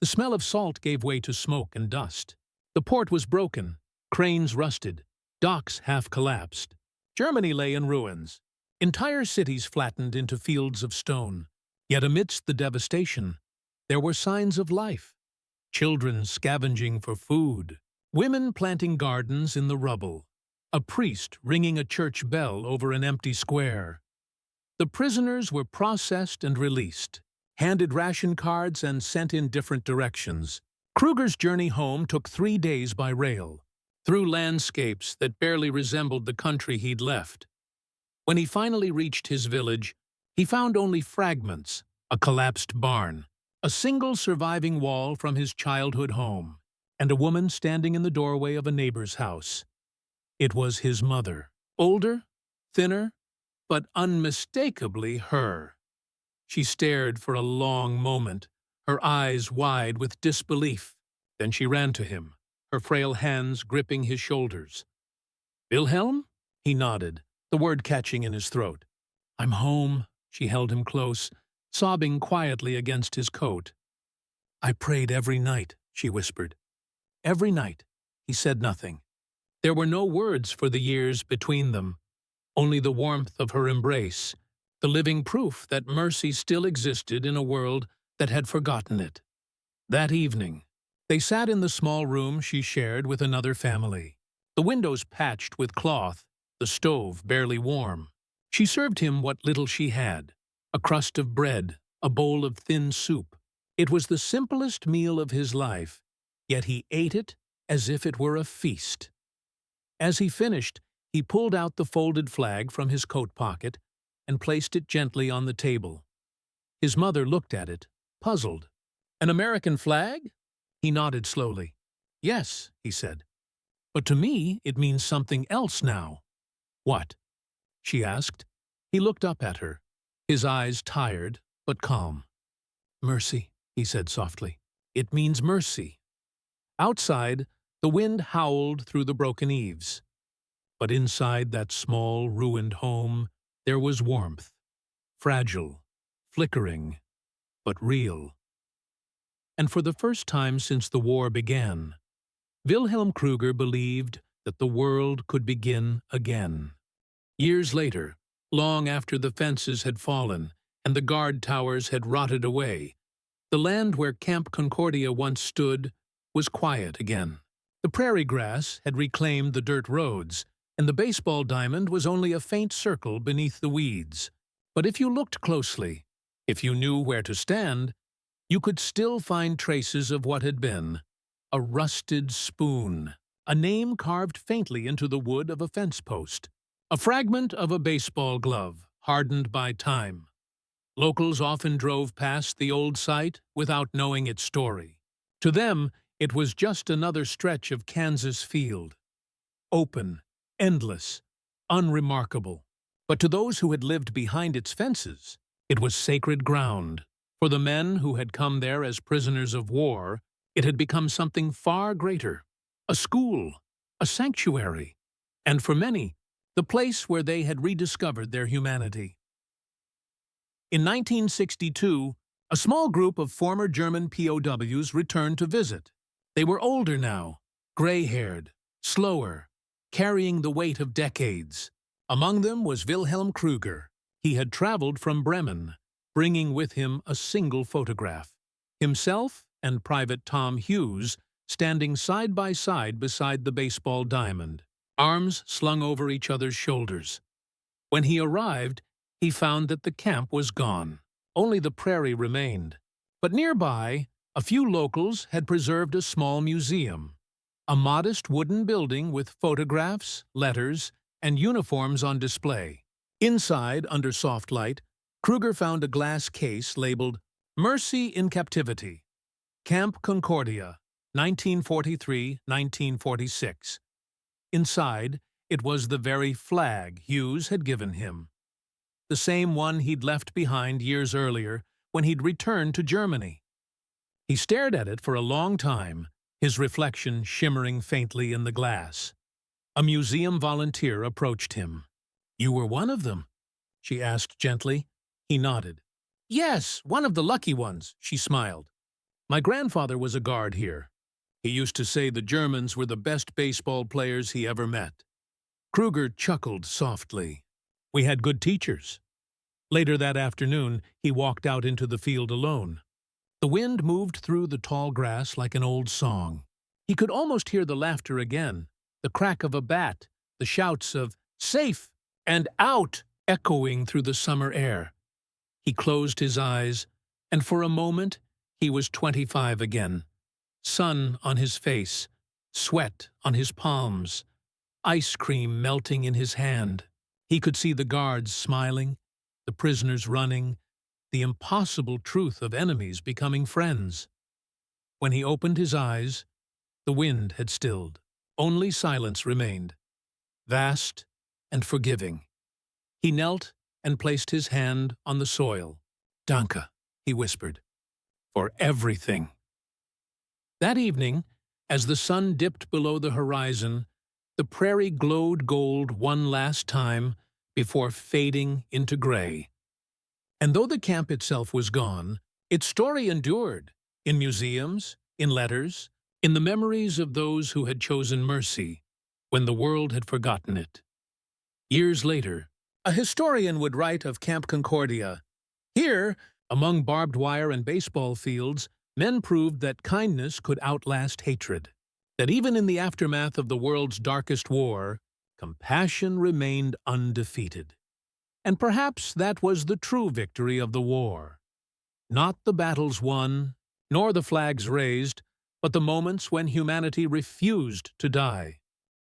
the smell of salt gave way to smoke and dust. The port was broken, cranes rusted, docks half collapsed. Germany lay in ruins, entire cities flattened into fields of stone. Yet amidst the devastation, there were signs of life. Children scavenging for food, women planting gardens in the rubble, a priest ringing a church bell over an empty square. The prisoners were processed and released, handed ration cards and sent in different directions. Krüger's journey home took 3 days by rail, through landscapes that barely resembled the country he'd left. When he finally reached his village, he found only fragments, a collapsed barn, a single surviving wall from his childhood home, and a woman standing in the doorway of a neighbor's house. It was his mother, older, thinner, but unmistakably her. She stared for a long moment, her eyes wide with disbelief. Then she ran to him, her frail hands gripping his shoulders. "Wilhelm?" He nodded, the word catching in his throat. "I'm home." She held him close, sobbing quietly against his coat. "I prayed every night," she whispered. Every night. He said nothing. There were no words for the years between them, only the warmth of her embrace, the living proof that mercy still existed in a world that had forgotten it. That evening, they sat in the small room she shared with another family, the windows patched with cloth, the stove barely warm. She served him what little she had, a crust of bread, a bowl of thin soup. It was the simplest meal of his life, yet he ate it as if it were a feast. As he finished, he pulled out the folded flag from his coat pocket and placed it gently on the table. His mother looked at it, puzzled. "An American flag?" He nodded slowly. "Yes," he said. "But to me, it means something else now." "What?" she asked. He looked up at her, his eyes tired but calm. "Mercy," he said softly. "It means mercy." Outside, the wind howled through the broken eaves. But inside that small, ruined home, there was warmth. Fragile, flickering, but real. And for the first time since the war began, Wilhelm Krüger believed that the world could begin again. Years later, long after the fences had fallen and the guard towers had rotted away, the land where Camp Concordia once stood was quiet again. The prairie grass had reclaimed the dirt roads, and the baseball diamond was only a faint circle beneath the weeds. But if you looked closely, if you knew where to stand, you could still find traces of what had been: a rusted spoon, a name carved faintly into the wood of a fence post, a fragment of a baseball glove, hardened by time. Locals often drove past the old site without knowing its story. To them, it was just another stretch of Kansas field. Open, endless, unremarkable. But to those who had lived behind its fences, it was sacred ground. For the men who had come there as prisoners of war, it had become something far greater: a school, a sanctuary, and for many, the place where they had rediscovered their humanity. In 1962, a small group of former German POWs returned to visit. They were older now, gray-haired, slower, carrying the weight of decades. Among them was Wilhelm Krüger. He had traveled from Bremen, bringing with him a single photograph: himself and Private Tom Hughes standing side by side beside the baseball diamond, arms slung over each other's shoulders. When he arrived, he found that the camp was gone. Only the prairie remained. But nearby, a few locals had preserved a small museum, a modest wooden building with photographs, letters, and uniforms on display. Inside, under soft light, Krüger found a glass case labeled "Mercy in Captivity, Camp Concordia, 1943-1946. Inside, it was the very flag Hughes had given him, the same one he'd left behind years earlier when he'd returned to Germany. He stared at it for a long time, his reflection shimmering faintly in the glass. A museum volunteer approached him. "You were one of them," she asked gently. He nodded. Yes, one of the lucky ones, she smiled. My grandfather was a guard here. He used to say the Germans were the best baseball players he ever met. Krüger chuckled softly. We had good teachers. Later that afternoon, he walked out into the field alone. The wind moved through the tall grass like an old song. He could almost hear the laughter again, the crack of a bat, the shouts of "Safe!" and "Out!" echoing through the summer air. He closed his eyes, and for a moment he was 25 again. Sun on his face, sweat on his palms, ice cream melting in his hand. He could see the guards smiling, the prisoners running, the impossible truth of enemies becoming friends. When he opened his eyes, the wind had stilled. Only silence remained, vast and forgiving. He knelt and placed his hand on the soil. Danke, he whispered, for everything. That evening, as the sun dipped below the horizon, the prairie glowed gold one last time before fading into gray. And though the camp itself was gone, its story endured, in museums, in letters, in the memories of those who had chosen mercy when the world had forgotten it. Years later, a historian would write of Camp Concordia. Here, among barbed wire and baseball fields, men proved that kindness could outlast hatred, that even in the aftermath of the world's darkest war, compassion remained undefeated. And perhaps that was the true victory of the war. Not the battles won, nor the flags raised, but the moments when humanity refused to die.